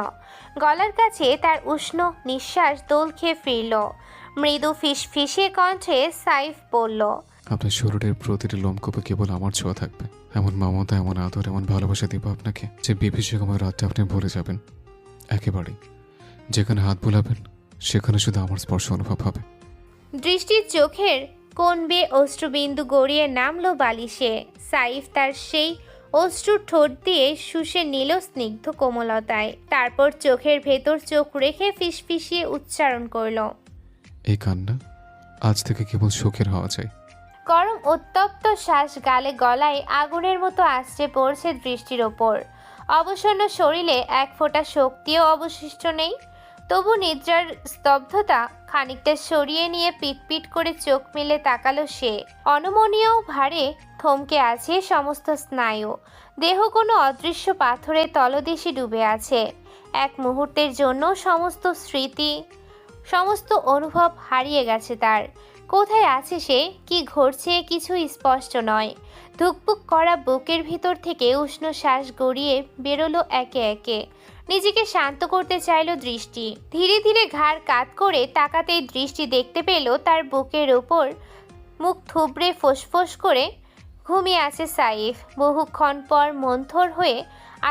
গলার কাছে তার উষ্ণ নিঃশ্বাস দোল খেয়ে ফিরল। মৃদু ফিসফিসে কণ্ঠে সাইফ বলল, আপনার শরীরের প্রতিটি লোমকূপে কেবল আমার ছোঁয়া থাকবে। এমন মমতা, এমন আদর, এমন ভালোবাসা দিব আপনাকে যে বিভীষিকাময় রাতটা আপনি ভুলে যাবেন একেবারেই। যেখানে হাত বোলাবেন সেখানে শুধু আমার স্পর্শ অনুভব হবে। দৃষ্টির চোখের কোণ বেয়ে অশ্রুবিন্দু গড়িয়ে নামলো বালিশে। সাইফ তার সেই অশ্রু ঠোঁট দিয়ে শুষে নিল স্নিগ্ধ কোমলতায়। তারপর চোখের ভেতর চোখ রেখে ফিসফিসিয়ে উচ্চারণ করল, এই কান্না আজ থেকে কেবল সুখের হওয়া চাই। গরম উত্তপ্ত শ্বাস গালে গলায় আগুনের মতো আছড়ে পড়ছে দৃষ্টির ওপর। অবসন্ন শরীরে এক ফোঁটা শক্তিও অবশিষ্ট নেই। তবু নিদ্রার স্তব্ধতা খানিকটা সরিয়ে নিয়ে পিটপিট করে চোখ মেলে তাকালো সে। অনমনীয় ভারে থমকে আছে সমস্ত স্নায়ু। দেহ কোনো অদৃশ্য পাথরের তলদেশে ডুবে আছে। এক মুহূর্তের জন্য সমস্ত স্মৃতি, সমস্ত অনুভব হারিয়ে গেছে তার। কোথায় আছে সে, কি ঘটছে কিছুই স্পষ্ট নয়। ধুকপুক করা বুকের ভিতর থেকে উষ্ণ শ্বাস গড়িয়ে বেরোলো একে একে। নিজেকে শান্ত করতে চাইল দৃষ্টি। ধীরে ধীরে ঘাড় কাত করে তাকাতেই দৃষ্টি দেখতে পেল তার বুকের ওপর মুখ থুবড়ে ফোঁস করে ঘুমিয়ে আছে সাইফ। বহুক্ষণ পর মন্থর হয়ে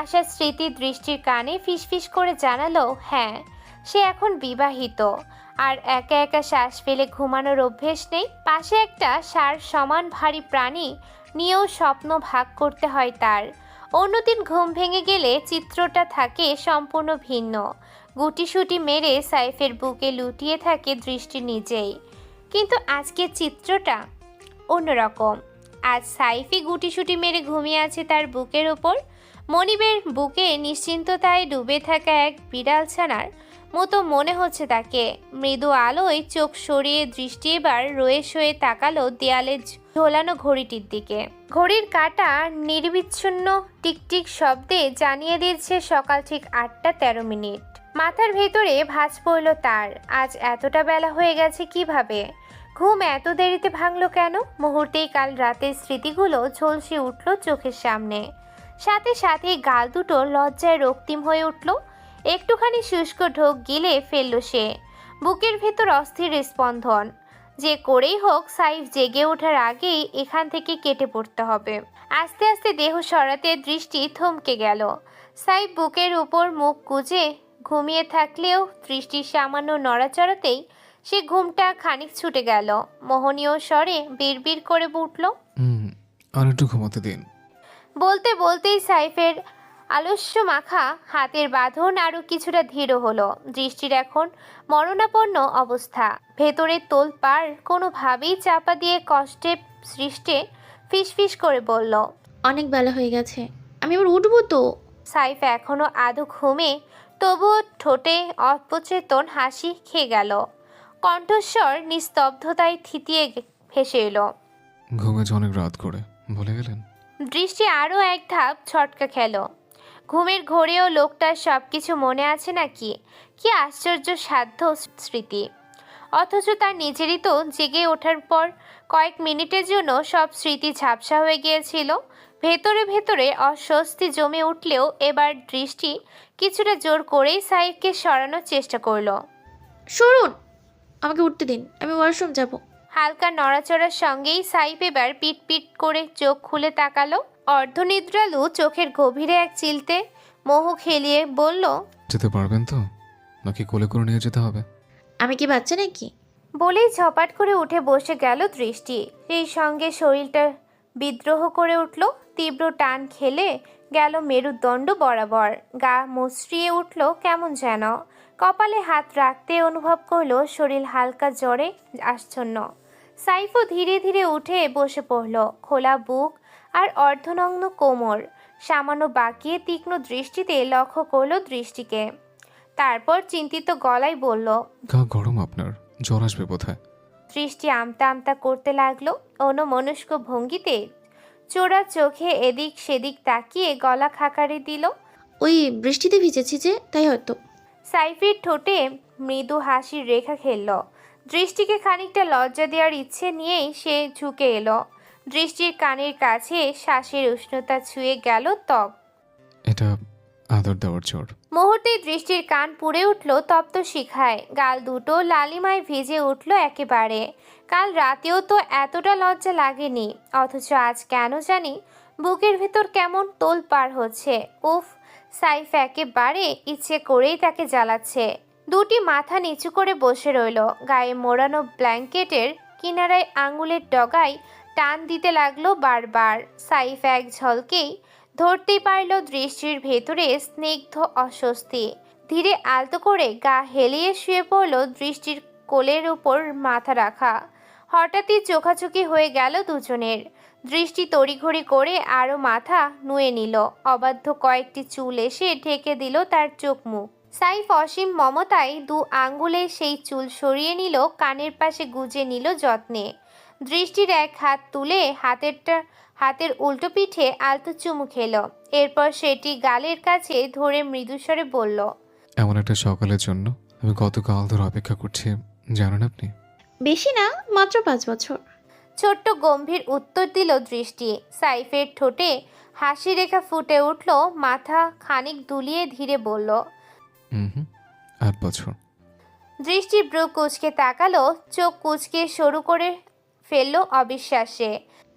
আসা স্মৃতি দৃষ্টির কানে ফিসফিস করে জানালো, হ্যাঁ, সে এখন বিবাহিত। আর একা একা শ্বাস ফেলে ঘুমানোর অভ্যেস নেই। পাশে একটা সার সমান ভারী প্রাণী নিয়েও স্বপ্ন ভাগ করতে হয় তার। অন্যদিন ঘুম ভেঙে গেলে চিত্রটা থাকে সম্পূর্ণ ভিন্ন। গুটিসুটি মেরে সাইফের বুকে লুটিয়ে থাকে দৃষ্টি নিজেই। কিন্তু আজকের চিত্রটা অন্যরকম। আজ সাইফই গুটিসুটি মেরে ঘুমিয়ে আছে তার বুকের ওপর। মনিবের বুকে নিশ্চিন্ততায় ডুবে থাকা এক বিড়াল ছানার মতো মনে হচ্ছে তাকে। মৃদু আলোয় চোখ সরিয়ে দৃষ্টি এবার রয়ে শয়ে তাকালো দেয়ালে ঝোলানো ঘড়িটির দিকে। ঘড়ির কাঁটা নির্বিচ্ছিন্ন টিকটিক শব্দে জানিয়ে দিচ্ছে সকাল ঠিক 8:13। মাথার ভেতরে ভাঁজ পড়ল তার, আজ এতটা বেলা হয়ে গেছে কিভাবে? ঘুম এত দেরিতে ভাঙলো কেন? মুহূর্তেই কাল রাতের স্মৃতিগুলো ঝলসে উঠল চোখের সামনে। সাথে সাথে গাল দুটো লজ্জায় রক্তিম হয়ে উঠল। একটুখানি শুষ্ক ঢোক গিলে ফেলল সে। বুকের ভেতর অস্থির স্পন্দন। যে করেই হোক সাইফ জেগে ওঠার আগেই এখান থেকে কেটে পড়তে হবে। আস্তে আস্তে দেহ সরাতে দৃষ্টি থমকে গেল। সাইফ বুকের উপর মুখ গুজে ঘুমিয়ে থাকলেও দৃষ্টির সামান্য নড়াচড়াতেই সে ঘুমটা খানিক ছুটে গেল। মোহনীয় স্বরে বিড়বিড় করে উঠল, আর একটু ঘুমাতে দিন। বলতে বলতেই সাইফের আলস্য মাখা হাতের বাঁধন আরো কিছুটা ধীর হলো। দৃষ্টির এখন মরণাপন্ন অবস্থা। ভেতরের তোল পার কোনোভাবেই চাপা দিয়ে কষ্টে সৃষ্টে ফিসফিস করে বলল, অনেক বেলা হয়ে গেছে, আমি এবার উঠবো তো। সাইফ এখনো আধো ঘুমে, তবুও ঠোঁটে অপচেতন হাসি খেয়ে গেল। কণ্ঠস্বর নিস্তব্ধতায় থিতিয়ে ভেসে এলো, ঘুমেছে অনেক রাত করে, ভুলে গেলেন? দৃষ্টি আরও এক ধাপ ছটকা খেল। ঘুমের ঘোরেও লোকটার সব কিছু মনে আছে নাকি? কি আশ্চর্য সাধ্য স্মৃতি! অথচ তার নিজেরই তো জেগে ওঠার পর কয়েক মিনিটের জন্য সব স্মৃতি ঝাপসা হয়ে গিয়েছিল। ভেতরে ভেতরে অস্বস্তি জমে উঠলেও এবার দৃষ্টি কিছুটা জোর করেই সাইফকে সরানোর চেষ্টা করলো। সরুন, আমাকে উঠতে দিন, আমি ওয়াশরুম যাব। হালকা নড়াচড়ার সঙ্গেই সাইফ এবার পিট পিট করে চোখ খুলে তাকালো। অর্ধনিদ্রালু চোখের গভীরে এক চিলতে মোহ খেলিয়ে বলল, যেতে পারবেন তো, নাকি কোলে করে নিয়ে যেতে হবে? আমি কি বাচ্চা নাকি? বলেই ঝপাট করে উঠে বসে গেল দৃষ্টি। সেই সঙ্গে শরীরটা বিদ্রোহ করে উঠল। তীব্র টান খেলে গেল মেরুদণ্ড বরাবর। গা মুচড়িয়ে উঠল কেমন যেন। কপালে হাত রাখতে অনুভব করলো শরীর হালকা জ্বরে আচ্ছন্ন। সাইফও ধীরে ধীরে উঠে বসে পড়ল। খোলা বুক আর অর্ধনগ্ন কোমর সামান্য বাঁকিয়ে তীক্ষ্ণ দৃষ্টিতে লক্ষ্য করলো দৃষ্টিকে। তারপর চিন্তিত গলায় বলল, গা গরম আপনার, জ্বর আসবে বোধহয়। দৃষ্টি আমতা আমতা করতে লাগলো অন্যমনস্ক ভঙ্গিতে। চোরা চোখে এদিক সেদিক তাকিয়ে গলা খাকারি দিল। ওই বৃষ্টিতে ভিজেছি যে, তাই হয়তো। সাইফের ঠোঁটে মৃদু হাসির রেখা খেলল। দৃষ্টিকে খানিকটা লজ্জা দেওয়ার ইচ্ছে নিয়েই সে ঝুঁকে এলো। দৃষ্টির কানের কাছে শ্বাসের উষ্ণতা ছুঁয়ে গেল ত্বক। এটা আদর দেওয়ার জ্বর। মুহূর্তেই দৃষ্টির কান পুড়ে উঠল তপ্ত শিখায়। গাল দুটো লালিমায় ভিজে উঠল একেবারে। কাল রাতেও তো এতটা লজ্জা লাগেনি, অথচ আজ কেন জানি বুকের ভেতর কেমন তোলপাড় হচ্ছে। উফ, সাইফ একেবারে ইচ্ছে করেই তাকে জ্বালাচ্ছে। দুটি মাথা নিচু করে বসে রইল। গায়ে মোড়ানো ব্ল্যাঙ্কেটের কিনারায় আঙুলের ডগায় টান দিতে লাগলো বারবার। সাইফ এক ঝলকেই ধরতেই পারল দৃষ্টির ভেতরে স্নিগ্ধ অস্বস্তি। ধীরে আলতো করে গা হেলিয়ে শুয়ে পড়ল দৃষ্টির কোলের উপর মাথা রাখা। হঠাৎই চোখাচোখি হয়ে গেল দুজনের। দৃষ্টি তড়িঘড়ি করে আরও মাথা নুয়ে নিল। অবাধ্য কয়েকটি চুল এসে ঢেকে দিল তার চোখ মুখ। সাইফ অসীম মমতায় দু আঙ্গুলে সেই চুল সরিয়ে নিল, কানের পাশে গুজে নিল যত্নে। দৃষ্টির এক হাত তুলে হাতের উল্টো পিঠে আলতো চুমু খেল। এরপর সেটি গালের কাছে ধরে মৃদুস্বরে বলল, এমন একটা সকালের জন্য আমি গতকাল ধরে অপেক্ষা করছি, জানেন আপনি? বেশি না, মাত্র 5 বছর। ছোট্ট গম্ভীর উত্তর দিল দৃষ্টি। সাইফের ঠোঁটে হাসি রেখা ফুটে উঠল। মাথা খানিক দুলিয়ে ধীরে বলল, হুম, 8 বছর। দৃষ্টি ব্রু কুচকে তাকালো, চোখ কুচকে সরু করে ফেললো অবিশ্বাসে।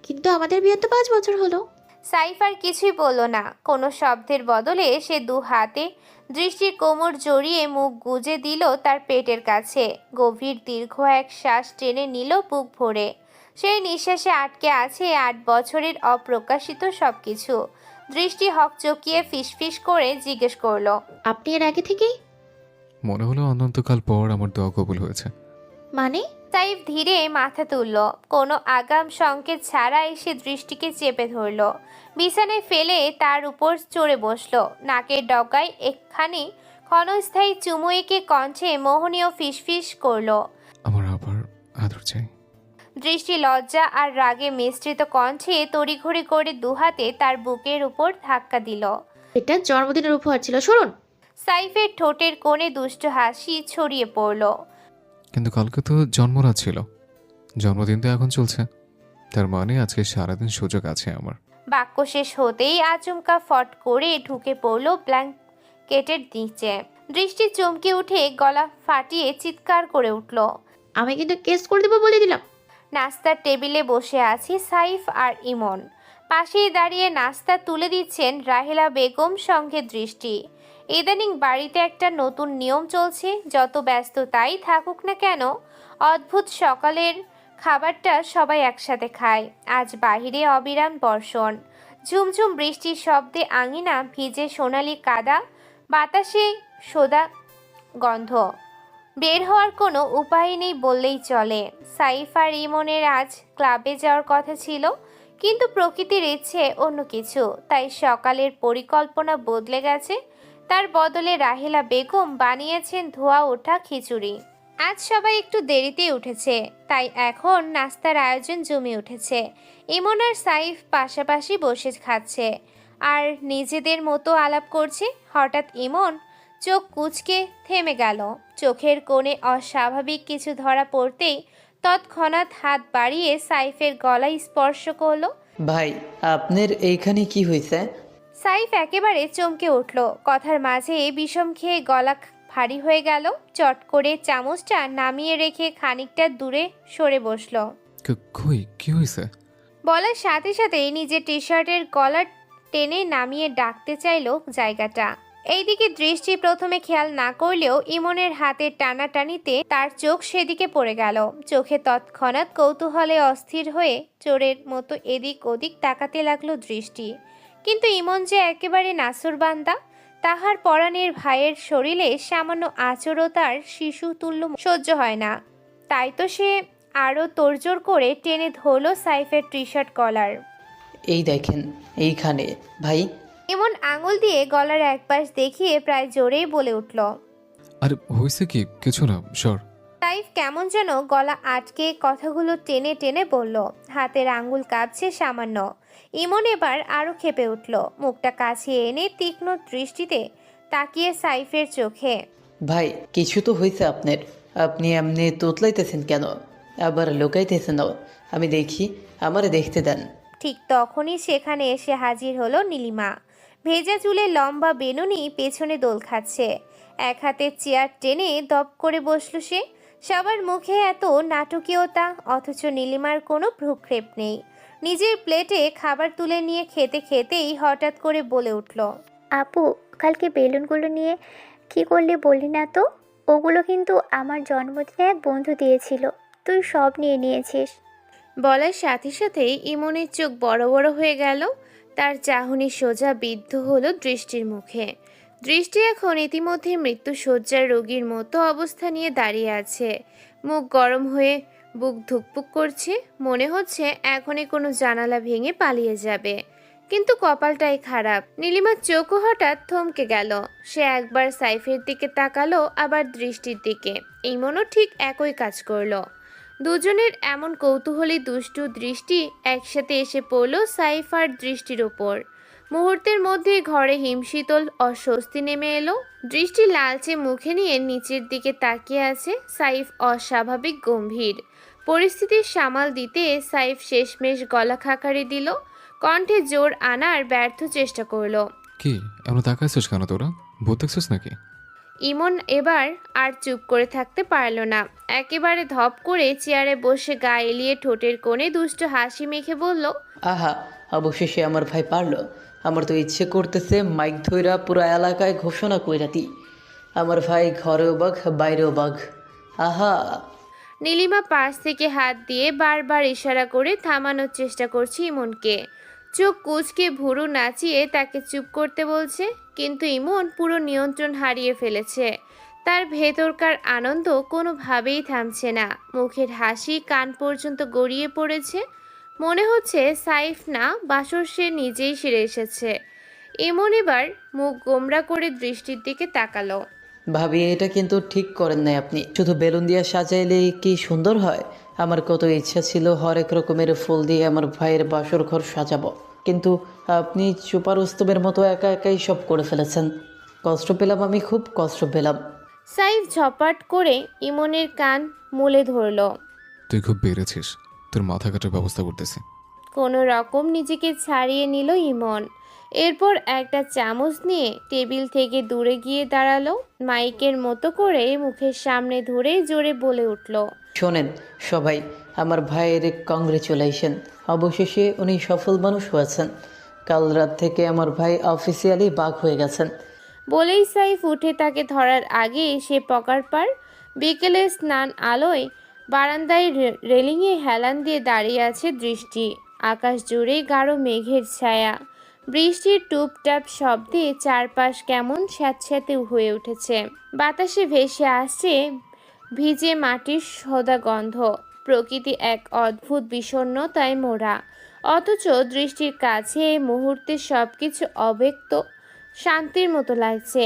কিন্তু আমাদের বিয়ে তো 5 বছর হলো। সাইফ আর কিছুই বলল না। কোনো শব্দের বদলে সে দু হাতে দৃষ্টির কোমর জড়িয়ে মুখ গুজে দিল তার পেটের কাছে। গভীর দীর্ঘ এক শ্বাস টেনে নিল বুক ভরে। সেই নিঃশ্বাসে আটকে আছে 8 বছরের অপ্রকাশিত সবকিছু। দৃষ্টি হকচকিয়ে ফিসফিস করে জিজ্ঞেস করলো, আপনি এর আগে থেকেই? মনে হলো অনন্তকাল পর আমার দোয়া কবুল হয়েছে। মানে? সাইফ ধীরে মাথা তুলল। কোনো আগাম সংকেত ছাড়া এসে দৃষ্টিকে চেপে ধরল। বিছানায় ফেলে তার উপর চড়ে বসল। নাকের ডগায় একখানি ক্ষণস্থায়ী চুমু এঁকে কণ্ঠে মোহনীয় ফিসফিস করলো, আমার আবার আদর চাই। দৃষ্টি লজ্জা আর রাগে মিশ্রিত কণ্ঠে তড়িঘড়ি করে দুহাতে তার বুকের উপর ধাক্কা দিল। এটা জন্মদিনের উপহার ছিল, শুনুন। সাইফের ঠোঁটের কোণে দুষ্ট হাসি ছড়িয়ে পড়ল। কিন্তু কালকে তো জন্মরাত ছিল, জন্মদিন তো এখন চলছে, তার মানে আজকে সারাদিন সুযোগ আছে আমার। বাক্য শেষ হতেই আচমকা ফট করে ঢুকে পড়ল ব্ল্যাঙ্কেটের নিচে। দৃষ্টি চমকে উঠে গলা ফাটিয়ে চিৎকার করে উঠল। আমি কিন্তু কেস করে দেবো বলে দিলাম। নাস্তার টেবিলে বসে আছে সাইফ আর ইমন। পাশেই দাঁড়িয়ে নাস্তা তুলে দিচ্ছেন রাহেলা বেগম সঙ্গে দৃষ্টি। ইদানিং বাড়িতে একটা নতুন নিয়ম চলছে, যত ব্যস্ততাই থাকুক না কেন অদ্ভুত সকালের খাবারটা সবাই একসাথে খায়। আজ বাহিরে অবিরাম বর্ষণ, ঝুমঝুম বৃষ্টির শব্দে আঙিনা ভিজে সোনালি কাদা, বাতাসে সোদা গন্ধ। বের হওয়ার কোনো উপায় নেই বললেই চলে। সাইফ আর ইমনের আজ ক্লাবে যাওয়ার কথা ছিল, কিন্তু প্রকৃতির ইচ্ছে অন্য কিছু, তাই সকালের পরিকল্পনা বদলে গেছে। তার বদলে রাহেলা বেগম বানিয়েছেন ধোয়া ওঠা খিচুড়ি। আজ সবাই একটু দেরিতে উঠেছে, তাই এখন নাস্তার আয়োজন জমে উঠেছে। ইমন আর সাইফ পাশাপাশি বসে খাচ্ছে আর নিজেদের মতো আলাপ করছে। হঠাৎ ইমন চোখ কুঁচকে থেমে গেল। চোখের কোণে অস্বাভাবিক কিছু ধরা পড়তেই তৎক্ষণাৎ হাত বাড়িয়ে সাইফের গলায় স্পর্শ করলো। ভাই, আপনার এইখানে কি হয়েছে? সাইফ একেবারে চমকে উঠল। কথার মাঝে বিষম খেয়ে গলা ভারী হয়ে গেল। চট করে চামচটা নামিয়ে রেখে খানিকটা দূরে সরে বসল। কই কি হয়েছে? বলার সাথে সাথেই নিজের টি শার্টের কলার টেনে নামিয়ে ডাকতে চাইল জায়গাটা। এইদিকে দৃষ্টি প্রথমে খেয়াল না করলেও ইমনের হাতের টানাটানিতে তার চোখ সেদিকে পড়ে গেল। চোখে তৎক্ষণাৎ কৌতূহলে অস্থির হয়ে চোরের মতো এদিক ওদিক তাকাতে লাগলো দৃষ্টি। কিন্তু ইমন যে একেবারে নাসুরবান্দা, তাহার পরাণের ভাইয়ের শরীরে সামান্য আচরও তার শিশু তুল্য সহ্য হয় না। তাই তো সে আরও তোড়জোড় করে টেনে ধরল সাইফের টি শার্ট কলার। এই দেখেন এইখানে ভাই। এমন আঙুল দিয়ে গলার একপাশ দেখিয়ে প্রায় জোরেই বলে উঠল। আরে হয়েছে কি? কিছু না, সর। সাইফ কেমন যেন গলা আটকে কথাগুলো টেনে টেনে বলল। হাতের আঙুল কাঁপছে সামান্য। ইমন এবার আরও ক্ষেপে উঠল, মুখটা কাছে এনে তীক্ষ্ণ দৃষ্টিতে তাকিয়ে সাইফের চোখে। ভাই কিছু তো হয়েছে আপনার, আপনি এমনি তোতলাইতেছেন কেন, আবার লুকাইতেছেন? আমি দেখি, আমারে দেখতে দেন। ঠিক তখনই সেখানে এসে হাজির হলো নীলিমা। ভেজা চুলে লম্বা বেনুনি পেছনে দোল খাচ্ছে। এক হাতে চেয়ার টেনে দপ করে বসল সে। সবার মুখে এত নাটকীয়তা, অথচ নীলিমার কোনো ভ্রুক্ষেপ নেই। নিজের প্লেটে খাবার তুলে নিয়ে খেতে খেতেই হঠাৎ করে বলে উঠল। আপু, কালকে বেলুনগুলো নিয়ে কি করলি বললি না তো? ওগুলো কিন্তু আমার জন্মদিনে এক বন্ধু দিয়েছিল, তুই সব নিয়ে নিয়েছিস। বলার সাথে সাথেই ইমনের চোখ বড় বড় হয়ে গেল। তার চাহনি সোজা বিদ্ধ হলো দৃষ্টির মুখে। দৃষ্টি এখন ইতিমধ্যে মৃত্যুশয্যার রোগীর মতো অবস্থা নিয়ে দাঁড়িয়ে আছে। মুখ গরম হয়ে বুক ধুকপুক করছে। মনে হচ্ছে এখনই কোনো জানালা ভেঙে পালিয়ে যাবে। কিন্তু কপালটাই খারাপ। নীলিমার চোখও হঠাৎ থমকে গেল। সে একবার সাইফের দিকে তাকালো, আবার দৃষ্টির দিকে। ইমনও ঠিক একই কাজ করলো। দুজনের এমন কৌতূহলী দুষ্টু দৃষ্টি একসাথে এসে পড়ল সাইফ আর দৃষ্টির ওপর। মুহূর্তের মধ্যে ঘরে হিমশীতল অস্বস্তি নেমে এলো। দৃষ্টি লালচে মুখে নিয়ে নিচের দিকে তাকিয়ে আছে। সাইফ অস্বাভাবিক গম্ভীর। পরিস্থিতির সামাল দিতে সাইফ শেষমেশ গলা খাকারি দিল। কণ্ঠে জোর আনার ব্যর্থ চেষ্টা করলো। কি এমন তাকাইছিস কেন তোরা? ভূত দেখছিস নাকি? ইমন এবার আর চুপ করে থাকতে পারল না। একেবারে ধপ করে চেয়ারে বসে গা এলিয়ে ঠোঁটের কোণে দুষ্ট হাসি মেখে বলল। আহা, অবশেষে আমার ভাই পারলো। আমার তো ইচ্ছে করতেছে মাইক ধইরা পুরো এলাকায় ঘোষণা কইরা দিই, আমার ভাই ঘরেও বাঘ বাইরেও বাঘ। আহা। নীলিমা পাশ থেকে হাত দিয়ে বারবার ইশারা করে থামানোর চেষ্টা করছে ইমনকে। চোখ কুঁচকে ভুরু নাচিয়ে তাকে চুপ করতে বলছে। কিন্তু ইমন পুরো নিয়ন্ত্রণ হারিয়ে ফেলেছে। তার ভেতরকার আনন্দ কোনোভাবেই থামছে না। মুখের হাসি কান পর্যন্ত গড়িয়ে পড়েছে। মনে হচ্ছে সাইফ না, বাসর সে নিজেই সেরে এসেছে। ইমন এবার মুখ গোমরা করে দৃষ্টির দিকে তাকালো। ভাবি, এটা কিন্তু ঠিক করেন নাই আপনি। শুধু বেলুন দিয়ে সাজাইলে কি সুন্দর হয়? আমার কত ইচ্ছা ছিল হরেক রকমের ফুল দিয়ে আমার ভাইয়ের বাসর ঘর সাজাবো, কিন্তু আপনি সুপার উস্তবের মতো একা একাই সব করে ফেলেছেন। কষ্ট পেলাম, আমি খুব কষ্ট পেলাম। সাইফ ঝপাট করে ইমনের কান মুলে ধরল। তুই খুব বেড়েছিস, তোর মাথা কাটার ব্যবস্থা করতেছি। কোনো রকম নিজেকে ছাড়িয়ে নিল ইমন। এরপর একটা চামচ নিয়ে টেবিল থেকে দূরে গিয়ে দাঁড়ালো। মাইকের মতো করে মুখের সামনে ধরে জোরে বলে উঠল। শোনেন সবাই, আমার ভাইয়ের কংগ্রেচুলেশন। অবশেষে উনি সফল মানুষ হয়েছেন। কাল রাত থেকে আমার ভাই অফিসিয়ালি বাঘ হয়ে গেছেন। বলেই সাইফ উঠে তাকে ধরার আগে সে পকার পার। বিকেলে স্নান আলোয় বারান্দায় রেলিংয়ে হেলান দিয়ে দাঁড়িয়ে আছে দৃষ্টি। আকাশ জুড়ে গাঢ় মেঘের ছায়া। বৃষ্টির টুপটাপ শব্দে চারপাশ কেমন স্যাঁতস্যাঁতে হয়ে উঠেছে। বাতাসে ভেসে আসছে ভিজে মাটির সদা গন্ধ। প্রকৃতি এক অদ্ভুত বিষণ্ণতায় মোড়া। অথচ দৃষ্টির কাছে এই মুহূর্তে সবকিছু অব্যক্ত শান্তির মতো লাগছে।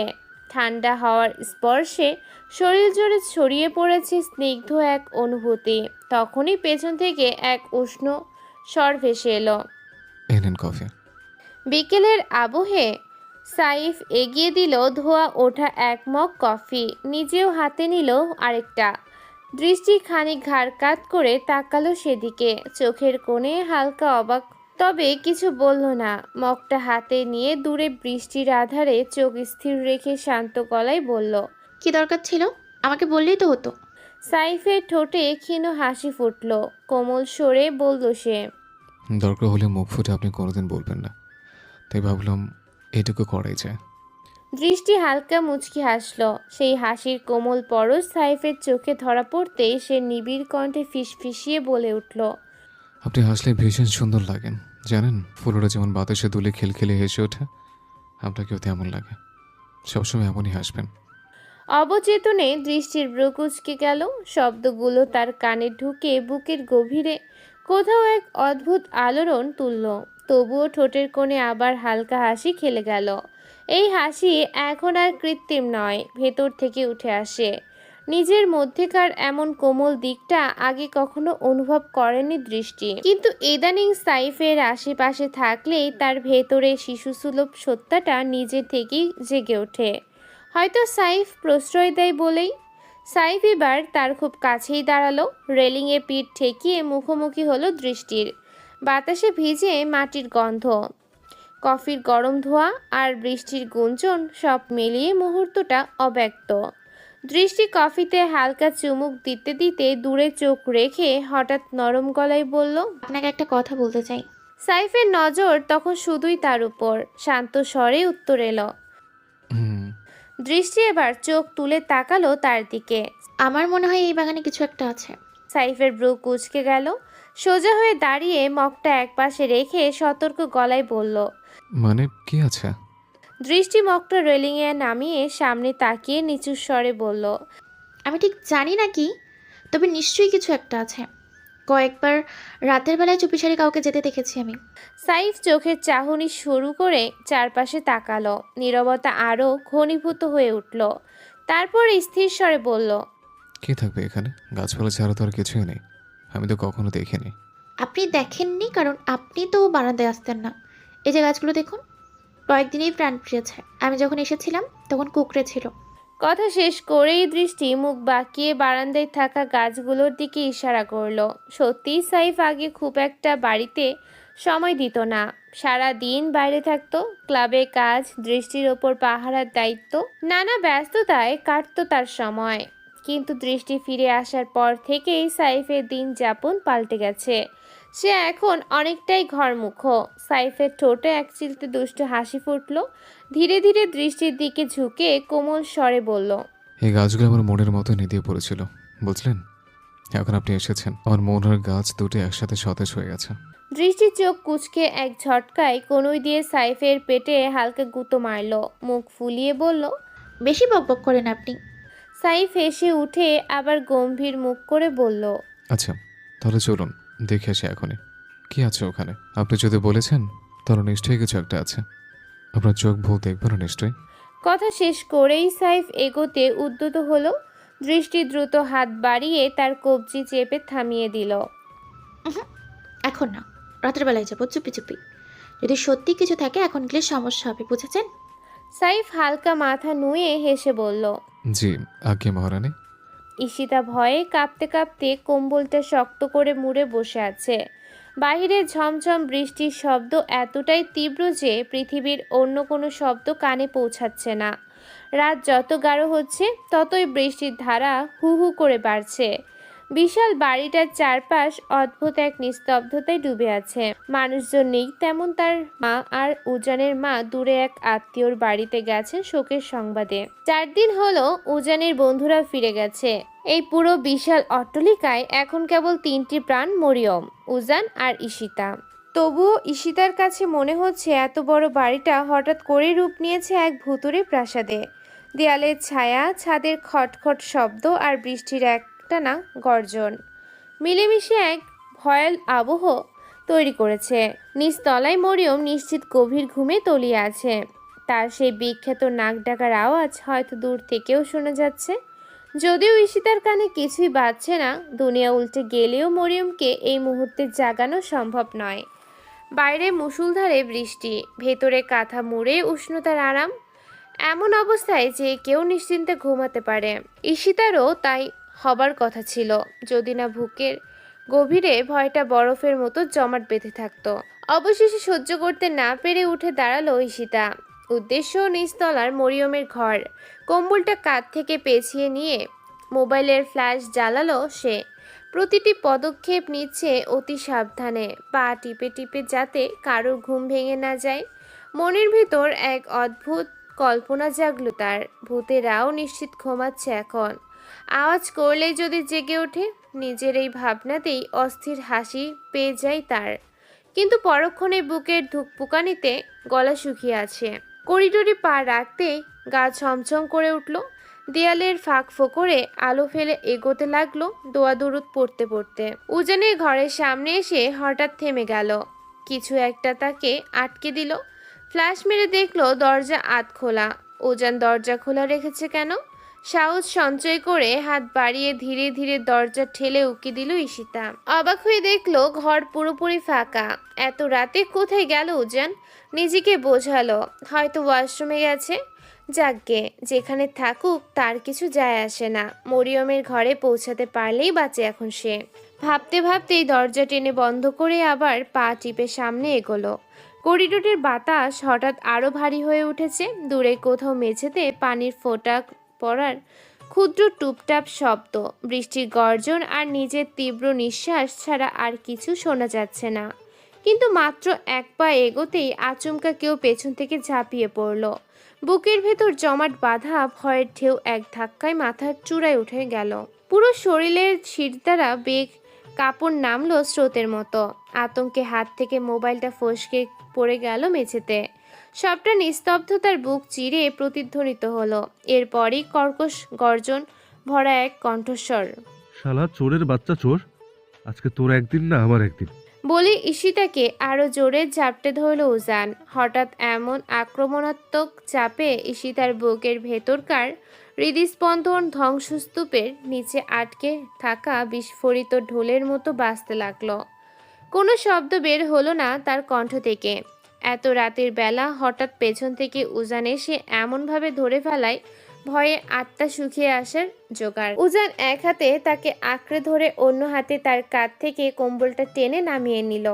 ঠান্ডা হাওয়ার স্পর্শে শরীর জুড়ে ছড়িয়ে পড়েছে স্নিগ্ধ এক অনুভূতি। তখনই পেছন থেকে এক উষ্ণ স্বর ভেসে এলো। এই নেন কফি। বিকেলের আবহে সাইফ এগিয়ে দিল ধোয়া ওঠা এক মগ কফি। নিজেও হাতে নিল আরেকটা। দৃষ্টি খানিক ঘাড় কাত করে তাকালো সেদিকে। চোখের কোণে হালকা অবাক, তবে কিছু বলল না। মগটা হাতে নিয়ে দূরে বৃষ্টির আধারে চোখ স্থির রেখে শান্ত গলায় বলল। কি দরকার ছিল? আমাকে বললেই তো হতো। সাইফের ঠোঁটে ক্ষীণ হাসি ফুটল। কোমল স্বরে বলল সে। দরকার হলে মুখ ফুটে আপনি কোনোদিন বলবেন না, তাই ভাবলাম এইটুকু করাই যায়। দৃষ্টি হালকা মুচকি হাসল। সেই হাসির কোমল পরশ সাইফের চোখে ধরা পড়তেই সে নিবিড় কণ্ঠে ফিসফিসিয়ে বলে উঠল। আপনি হাসলে ভীষণ সুন্দর লাগেন, জানেন? ফুলরা যেমন বাতাসে দুলে খিলখিলে হেসে ওঠে, আপনাকেও তেমন লাগে। সবসময় এমনই হাসবেন। অবচেতনে দৃষ্টির ভ্রু কুঁচকে গেল। শব্দগুলো তার কানে ঢুকে বুকের গভীরে কোথাও এক অদ্ভুত আলোড়ন তুলল। তবুও ঠোঁটের কোণে আবার হালকা হাসি খেলে গেল। এই হাসি এখন আর কৃত্রিম নয়, ভেতর থেকে উঠে আসে। নিজের মধ্যেকার এমন কোমল দিকটা আগে কখনো অনুভব করেনি দৃষ্টি, কিন্তু ইদানিং সাইফের আশেপাশে থাকলেই তার ভেতরে শিশুসুলভ সত্তাটা নিজে থেকেই জেগে ওঠে। হয়তো সাইফ প্রশ্রয় দেয় বলেই। সাইফ এবার তার খুব কাছেই দাঁড়ালো, রেলিংয়ে পিঠ ঠেকিয়ে মুখোমুখি হলো দৃষ্টির। বাতাসে ভিজে মাটির গন্ধ, কফির গরম ধোঁয়া আর বৃষ্টির গুঞ্জন সব মিলিয়ে মুহূর্তটা অব্যক্ত। দৃষ্টি কফিতে হালকা চুমুক দিতে দিতে দূরে চোখ রেখে হঠাৎ নরম গলায় বলল, আপনাকে একটা কথা বলতে চাই। সাইফের নজর তখন শুধুই তার উপর। শান্ত স্বরে উত্তর এলো। হুম। দৃষ্টি এবার চোখ তুলে তাকালো তার দিকে। আমার মনে হয় এই বাগানে কিছু একটা আছে। সাইফের ব্রু কুঁচকে গেল। সোজা হয়ে দাঁড়িয়ে মগটা একপাশে রেখে সতর্ক গলায় বলল। মানে কি আছে? দৃষ্টি মগটা রেলিংয়ে নামিয়ে সামনে তাকিয়ে নিচু স্বরে বলল, আমি ঠিক জানি না কি, তবে নিশ্চয়ই কিছু একটা আছে। কয়েকবার রাতের বেলায় চুপিসারে কাউকে যেতে দেখেছি আমি। সাইফ চোখের চাহনি শুরু করে চারপাশে তাকালো। নীরবতা আরও ঘনীভূত হয়ে উঠল। তারপর স্থির স্বরে বলল, কে থাকবে এখানে? গাছপালা ছাড়া তো আর কিছুই নেই। আমি তো কখনো দেখিনি। আপনি দেখেননি কারণ আপনি তো বারান্দায় আসতেন না। এই যে গাছগুলো দেখুন, কয়েকদিনেই প্রাণ ফিরেছে। আমি যখন এসেছিলাম তখন কুকড়ে ছিল। কথা শেষ করেই দৃষ্টি মুখ বাঁকিয়ে বারান্দায় থাকা গাছগুলোর দিকে ইশারা করলো। সত্যিই সাইফ আগে খুব একটা বাড়িতে সময় দিত না। সারা দিন বাইরে থাকতো, ক্লাবে কাজ, দৃষ্টির ওপর পাহারার দায়িত্ব, নানা ব্যস্ততায় কাটতো তার সময়। কিন্তু দৃষ্টি ফিরে আসার পর থেকেই সাইফের দিন যাপন পাল্টে গেছে। সে এখন অনেকটাই ঘরমুখো। সাইফের ঠোঁটে এক চিলতে দুষ্ট হাসি ফুটল। ধীরে ধীরে দৃষ্টির দিকে ঝুঁকে কোমল স্বরে বলল, এই গাছগুলো আমার মনের মতো নিদিয়ে পড়েছিল, বুঝলেন? এখন আপনি এসেছেন, আমার মন আর গাছ দুটো একসাথে সতেজ হয়ে গেছে। দৃষ্টির চোখ কুঁচকে এক ঝটকায় কনুই দিয়ে সাইফের পেটে হালকা গুঁতো মারল। মুখ ফুলিয়ে বলল, বেশি বকবক করেন আপনি। সাইফ হেসে উঠে আবার গম্ভীর মুখ করে বলল, আচ্ছা, তাহলে চলুন দেখে আসি এখনই। কি আছে ওখানে? আপনি যদি বলেছেন তাহলে নিশ্চয়ই কিছু একটা আছে। আপনার চোখ ভুল দেখবেন না নিশ্চয়ই। কথা শেষ করেই সাইফ এগোতে উদ্যত হলো। দৃষ্টি দ্রুত হাত বাড়িয়ে তার কবজি চেপে থামিয়ে দিল। এখন না, রাতের বেলায় যাবো চুপি চুপি। যদি সত্যি কিছু থাকে এখন গেলে সমস্যা হবে, বুঝেছেন? সাইফ হালকা মাথা নুয়ে হেসে বলল। জি, আজ্ঞে মহারানী। ঈশিতা ভয়ে কাঁপতে কাঁপতে কম্বলটা শক্ত করে মুড়ে বসে আছে। বাইরে ঝমঝম বৃষ্টির শব্দ এতটাই তীব্র যে পৃথিবীর অন্য কোনো শব্দ কানে পৌঁছাচ্ছে না। রাত যত গাঢ় হচ্ছে ততই বৃষ্টির ধারা হু হু করে বাড়ছে। বিশাল বাড়িটার চারপাশ অদ্ভুত এক নিস্তব্ধতায় ডুবে আছে। মানুষজন নেই তেমন। তার মা আর উজানের মা দূরে এক আত্মীয়র বাড়িতে গেছেন শোকের সংবাদে। 4 দিন হলো উজানের বন্ধুরা ফিরে গেছে। এই পুরো বিশাল অট্টালিকায় এখন কেবল 3টি প্রাণ, মরিয়ম, উজান আর ঈশিতা। তবুও ঈশিতার কাছে মনে হচ্ছে এত বড় বাড়িটা হঠাৎ করে রূপ নিয়েছে এক ভুতুড়ে প্রাসাদে। দেয়ালের ছায়া, ছাদের খটখট শব্দ আর বৃষ্টির একটানা গর্জন মিলেমিশে এক ভয়াল আবহ তৈরি করেছে। নিচতলায় মরিয়ম নিশ্চিত গভীর ঘুমে তলিয়ে আছে। তার সেই বিখ্যাত নাক ডাকার আওয়াজ হয়তো দূর থেকেও শোনা যাচ্ছে। যদিও ঈশিতার কানে কিছুই বাজছে না, দুনিয়া উল্টে গেলেও মরিয়মকে এই মুহূর্তে জাগানো সম্ভব নয়। বাইরে মুষলধারে বৃষ্টি, ভেতরে কাঁথা মুড়ে উষ্ণতার আরাম। এমন অবস্থায় যে কেউ নিশ্চিন্তে ঘুমাতে পারে। ঈশিতারও তাই হবার কথা ছিল, যদি না বুকের গভীরে ভয়টা বরফের মতো জমাট বেঁধে থাকতো। অবশেষে সহ্য করতে না পেরে উঠে দাঁড়ালো ঈশিতা। উদ্দেশ্য নিচতলার মরিয়মের ঘর। কম্বলটা কাঁধ থেকে পেঁচিয়ে নিয়ে মোবাইলের ফ্ল্যাশ জ্বালালো সে। প্রতিটি পদক্ষেপ নিচ্ছে অতি সাবধানে, পা টিপে টিপে যাতে কারোর ঘুম ভেঙে না যায়। মনের ভিতর এক অদ্ভুত কল্পনা জাগলো তার। ভূতেরাও নিশ্চিত ঘুমাচ্ছে এখন। আওয়াজ করলেই যদি জেগে ওঠে। নিজের এই ভাবনাতেই অস্থির হাসি পেয়ে যায় তার। কিন্তু পরক্ষণে বুকের ধুকপুকানিতে গলা শুকিয়ে আছে। করিডোরে পা রাখতে গা ছমছম করে উঠল। দেয়ালের ফাঁক ফোকরে আলো ফেলে এগোতে লাগলো দোয়া দরুদ পড়তে পড়তে। উজানের ঘরের সামনে এসে হঠাৎ থেমে গেল। কিছু একটা তাকে আটকে দিল। ফ্ল্যাশ মেরে দেখলো দরজা আধ খোলা। উজান দরজা খোলা রেখেছে কেন? সাহস সঞ্চয় করে হাত বাড়িয়ে ধীরে ধীরে দরজা ঠেলে উকি দিল ঈশিতা। অবাক হয়ে দেখলো ঘর পুরোপুরি ফাঁকা। এত রাতে কোথায় গেল উজান? নিজেকে বোঝালো হয়তো ওয়াশরুমে গেছে। যাকগে, যেখানে থাকুক তার কিছু যায় আসে না। মরিয়মের ঘরে পৌঁছাতে পারলেই বাঁচে এখন সে। ভাবতে ভাবতেই দরজা টেনে বন্ধ করে আবার পা টিপে সামনে এগোলো। করিডোরের বাতাস হঠাৎ আরো ভারী হয়ে উঠেছে। দূরে কোথাও মেঝেতে পানির ফোঁটা পড়ার ক্ষুদ্র টুপটাপ শব্দ, বৃষ্টির গর্জন আর নিজের তীব্র নিঃশ্বাস ছাড়া আর কিছু শোনা যাচ্ছে না। কিন্তু মাত্র এক পা এগোতেই আচমকা কেউ পেছন থেকে ঝাঁপিয়ে পড়ল। বুকের ভেতর জমাট বাঁধা ভয়ের ঢেউ এক ধাক্কায় মাথার চূড়ায় উঠে গেল। পুরো শরীরের শিরদাঁড়া বেগ কাপড় নামলো স্রোতের মতো। আতঙ্কে হাত থেকে মোবাইলটা ফসকে পড়ে গেল মেঝেতে। সবটা নিস্তব্ধতার বুক চিরে প্রতিধ্বনিত হলো। এরপরই কর্কশ গর্জন ভরা এক কণ্ঠস্বর। শালা চোরের বাচ্চা চোর, আজকে তোর একদিন না আমার একদিন। বলে ঈশিতাকে আরো জোরে ঝাপটে ধরল উজান। হঠাৎ এমন আক্রমণাত্মক চাপে ঈশিতার বুকের ভেতরকার হৃদস্পন্দন ধ্বংসস্তূপের নিচে আটকে থাকা বিস্ফোরিত ঢোলের মতো বাজতে লাগলো। কোনো শব্দ বের হলো না তার কণ্ঠ থেকে। এত রাতের বেলা হঠাৎ পেছন থেকে উজান এসে এমনভাবে ধরে ফেলায় ভয়ে আত্মা শুকিয়ে আসার জোগাড়। উজান এক হাতে তাকে আঁকড়ে ধরে অন্য হাতে তার কাঁধ থেকে কম্বলটা টেনে নামিয়ে নিল।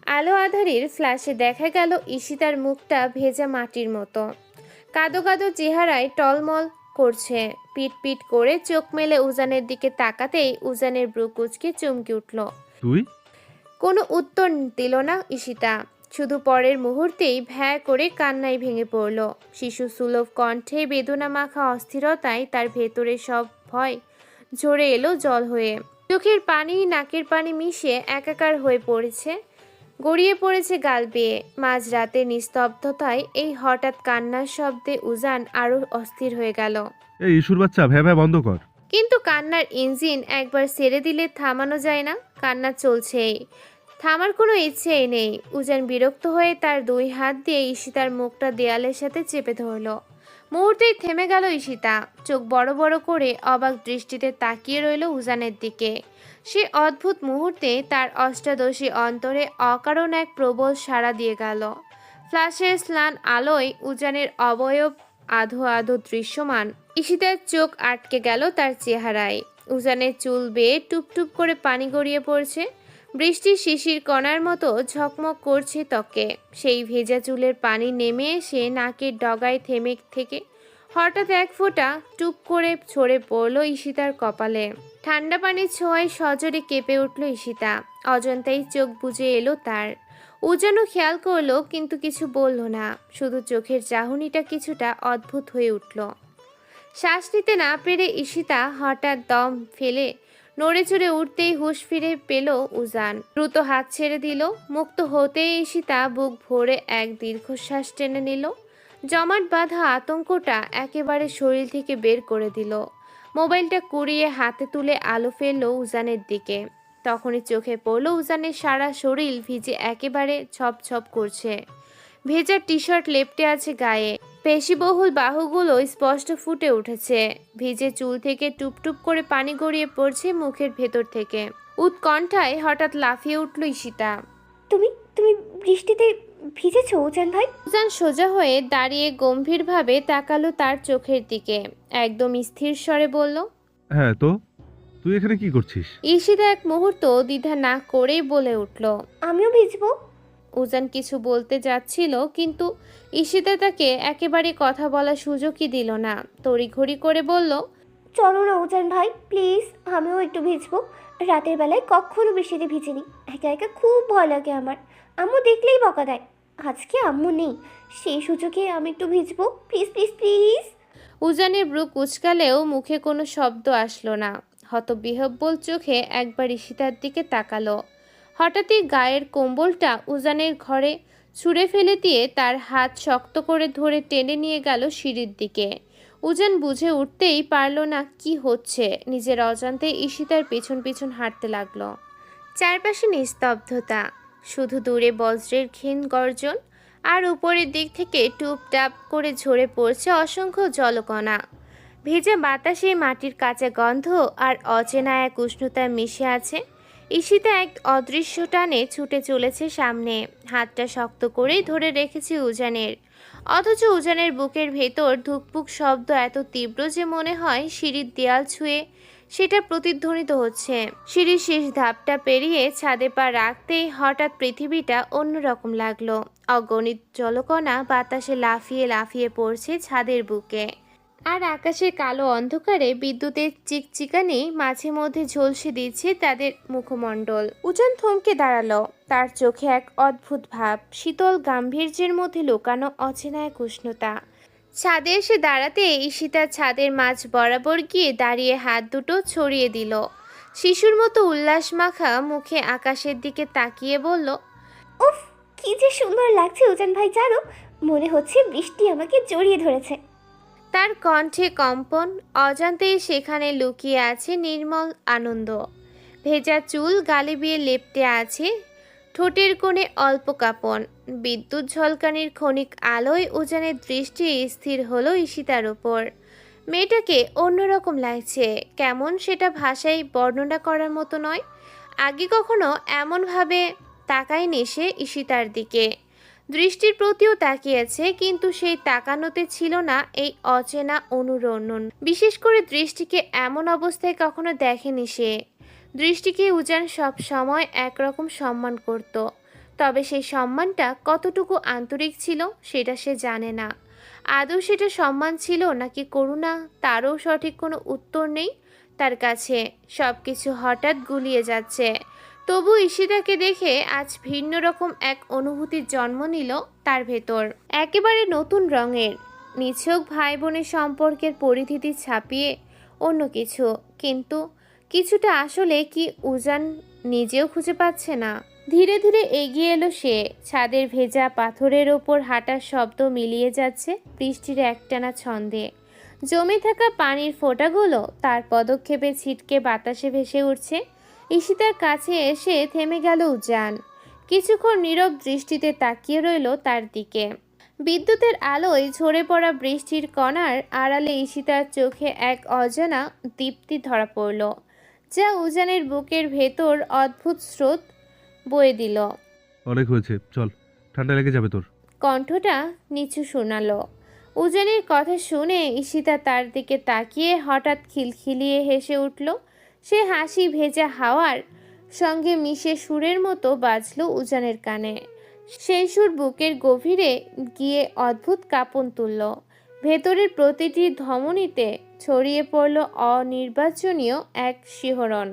আলো আধারির ফ্ল্যাশে দেখা গেল ঈশিতার মুখটা ভেজা মাটির মতো। কাদো কাদো চেহারায় টলমল করছে। পিট পিট করে চোখ মেলে উজানের দিকে তাকাতেই উজানের ব্রু কুঁচকে চমকে উঠল। তুই? কোনো উত্তর দিল না ঈশিতা। শুধু পরের মুহূর্তেই ভ্যাঁ করে কান্নায় ভেঙে পড়ল। শিশু সুলভ কণ্ঠে বেদনা মাখা অস্থিরতায় তার ভেতরে সব ভয় ঝরে এলো জল হয়ে। চোখের পানি নাকের পানি মিশে একাকার হয়ে পড়েছে, গড়িয়ে পড়েছে গাল বেয়ে। মাঝরাতে নিস্তব্ধতায় এই হঠাৎ কান্নার শব্দে উজান আরো অস্থির হয়ে গেল। এই ইস্যুর বাচ্চা, ভ্যা ভ্যা বন্ধ কর। কিন্তু কান্নার ইঞ্জিন একবার ছেড়ে দিলে থামানো যায় না। কান্না চলছেই, থামার কোনো ইচ্ছেই নেই। উজান বিরক্ত হয়ে তার দুই হাত দিয়ে ঈশিতার মুখটা দেয়ালের সাথে চেপে ধরল। মুহূর্তেই থেমে গেল ঈশিতা। চোখ বড় বড় করে অবাক দৃষ্টিতে তাকিয়ে রইল উজানের দিকে। সে অদ্ভুত মুহূর্তে তার অষ্টাদশী অন্তরে অকারণ এক প্রবল সাড়া দিয়ে গেল। ফ্ল্যাশের স্নান আলোয় উজানের অবয়ব আধো আধো দৃশ্যমান। ঈশিতার চোখ আটকে গেল তার চেহারায়। উজানের চুল বেয়ে টুপটুপ করে পানি গড়িয়ে পড়ছে। বৃষ্টির শিশির কণার মতো ঝকমক করছে ত্বকে। সেই ভেজা চুলের পানি নেমে এসে নাকের ডগায় থেমে থেকে হঠাৎ এক ফোঁটা টুপ করে ছড়ে পড়ল ঈশিতার কপালে। ঠান্ডা পানির ছোঁয়ায় সজোরে কেঁপে উঠল ঈশিতা। অজন্তাই চোখ বুজে এলো তার। উজানও খেয়াল করলো কিন্তু কিছু বলল না। শুধু চোখের চাহনিটা কিছুটা অদ্ভুত হয়ে উঠল। শ্বাস নিতে না পেরে ঈশিতা হঠাৎ দম ফেলে নড়ে চড়ে উঠতেই হুঁশ ফিরে পেল উজান। দ্রুত হাত ছেড়ে দিল। মুক্ত হতেই ঈশিতা বুক ভরে এক দীর্ঘশ্বাস টেনে নিল। জমাট বাঁধা আতঙ্কটা একেবারে শরীর থেকে বের করে দিল। মোবাইলটা কুড়িয়ে হাতে তুলে আলো ফেলল উজানের দিকে। তখনই চোখে পড়ল উজানের সারা শরীর ভিজে একেবারে ছপ ছপ করছে। ভেজা টি শার্ট লেপ্টে আছে গায়ে। পেশিবহুল বাহুগুলো স্পষ্ট ফুটে উঠেছে। ভিজে চুল থেকে টুপটুপ করে পানি গড়িয়ে পড়ছে মুখের ভেতর থেকে। উৎকণ্ঠায় হঠাৎ লাফিয়ে উঠল ঈশিতা। তুমি তুমি বৃষ্টিতে ভিজেছো উজান ভাই? উজান সোজা হয়ে দাঁড়িয়ে গম্ভীরভাবে তাকালো তার চোখের দিকে। একদম স্থির স্বরে বলল, হ্যাঁ তো, তুই এখানে কি করছিস? ঈশিতা এক মুহূর্ত দ্বিধা না করেই বলে উঠল, আমিও ভিজবো। উজান কিছু বলতে যাচ্ছিল কিন্তু ঈশিতা তাকে একেবারে কথা বলার সুযোগই দিল না। তড়িঘড়ি করে বলল, চলো না উজান ভাই প্লিজ, আমিও একটু ভিজবো। রাতের বেলায় কখনো বৃষ্টিতে ভিজিনি, একা একা খুব ভয় লাগে আমার। আম্মু দেখলেই বকা দেয়। আজকে আম্মু নেই, সেই সুযোগে আমি একটু ভিজবো, প্লিজ প্লিজ প্লিজ। উজানের ব্রু কুচকালেও মুখে কোনো শব্দ আসলো না। হতবিহ্বল চোখে একবার ঈশিতার দিকে তাকালো। হঠাৎই গায়ের কম্বলটা উজানের ঘরে ছুঁড়ে ফেলে দিয়ে তার হাত শক্ত করে ধরে টেনে নিয়ে গেল সিঁড়ির দিকে। উজান বুঝে উঠতেই পারল না কি হচ্ছে। নিজের অজান্তে ঈশিতার পেছন পেছন হাঁটতে লাগলো। চারপাশে নিস্তব্ধতা, শুধু দূরে বজ্রের ক্ষীণ গর্জন, আর উপরের দিক থেকে টুপটাপ করে ঝরে পড়ছে অসংখ্য জলকণা। ভেজা বাতাসে মাটির কাঁচা গন্ধ আর অচেনা এক উষ্ণতা মিশে আছে। ঈশিতা এক অদৃশ্য টানে ছুটে চলেছে সামনে, হাতটা শক্ত করেই ধরে রেখেছে উজানের। অথচ উজানের বুকের ভেতর ধুকপুক শব্দ এত তীব্র যে মনে হয় সিঁড়ির দেয়াল ছুঁয়ে সেটা প্রতিধ্বনিত হচ্ছে। সিঁড়ির শেষ ধাপটা পেরিয়ে ছাদে পা রাখতেই হঠাৎ পৃথিবীটা অন্যরকম লাগলো। অগণিত জলকণা বাতাসে লাফিয়ে লাফিয়ে পড়ছে ছাদের বুকে, আর আকাশের কালো অন্ধকারে বিদ্যুতের চিকচিকানি মাঝে মধ্যে ঝলসে দিচ্ছে তাদের মুখমণ্ডল। উজান থমকে দাঁড়ালো, তার চোখে এক অদ্ভুত ভাব, শীতল গাম্ভীর্যের মধ্যে লুকানো অচেনা এক উষ্ণতা। ছাদে এসে দাঁড়াতে ঈশিতা ছাদের মাঝ বরাবর গিয়ে দাঁড়িয়ে হাত দুটো ছড়িয়ে দিল। শিশুর মতো উল্লাস মাখা মুখে আকাশের দিকে তাকিয়ে বলল, উফ, কি যে সুন্দর লাগছে উজান ভাই, জানো মনে হচ্ছে বৃষ্টি আমাকে জড়িয়ে ধরেছে। তার কণ্ঠে কম্পন, অজান্তেই সেখানে লুকিয়ে আছে নির্মল আনন্দ। ভেজা চুল গালে বিয়ে লেপ্টে আছে, ঠোঁটের কোণে অল্প কাঁপন। বিদ্যুৎ ঝলকানির ক্ষণিক আলোয় উজানের দৃষ্টি স্থির হলো ঈশিতার ওপর। মেয়েটাকে অন্যরকম লাগছে, কেমন সেটা ভাষায় বর্ণনা করার মতো নয়। আগে কখনো এমনভাবে তাকায়নি সে ঈশিতার দিকে। দৃষ্টির প্রতিও তাকিয়েছে, কিন্তু সেই তাকানোতে ছিল না এই অচেনা অনুরণন। বিশেষ করে দৃষ্টিকে এমন অবস্থায় কখনো দেখেনি সে। দৃষ্টিকে উজান সব সময় একরকম সম্মান করত, তবে সেই সম্মানটা কতটুকু আন্তরিক ছিল সেটা সে জানে না। আদৌ সেটা সম্মান ছিল নাকি করুণা, তারও সঠিক কোনো উত্তর নেই তার কাছে। সব কিছু হঠাৎ গুলিয়ে যাচ্ছে। তবু ঈশিতাকে দেখে আজ ভিন্ন রকম এক অনুভূতির জন্ম নিল তার ভেতর, একেবারে নতুন রঙের। নিছক ভাই বোনের সম্পর্কের পরিধিতি ছাপিয়ে অন্য কিছু, কিন্তু কিছুটা আসলে কি উজান নিজেও খুঁজে পাচ্ছে না। ধীরে ধীরে এগিয়ে এলো সে। ছাদের ভেজা পাথরের ওপর হাঁটার শব্দ মিলিয়ে যাচ্ছে বৃষ্টির একটানা ছন্দে। জমে থাকা পানির ফোঁটাগুলো তার পদক্ষেপে ছিটকে বাতাসে ভেসে উঠছে। ঈশিতার কাছে এসে থেমে গেল উজান, কিছুক্ষণ নীরব দৃষ্টিতে তাকিয়ে রইল তার দিকে। বিদ্যুতের আলোয় ঝরে পড়া বৃষ্টির কণার আড়ালে ঈশিতার চোখে এক অজানা দীপ্তি ধরা পড়ল, যা উজানের বুকের ভেতর অদ্ভুত স্রোত বয়ে দিল। অনেক হয়েছে, চল, ঠান্ডা লেগে যাবে তোর। কণ্ঠটা নিচু শোনালো। উজানের কথা শুনে ঈশিতা তার দিকে তাকিয়ে হঠাৎ খিলখিলিয়ে হেসে উঠল। সে হাসি ভেজা হাওয়ার সঙ্গে মিশে সুরের মতো বাজল উজানের কানে। সেই সুর বুকের গভীরে গিয়ে অদ্ভুত কাঁপন তুলল। ভেতরের প্রতিটি ধমনীতে ছড়িয়ে পড়ল অনির্বাচনীয় এক শিহরণ।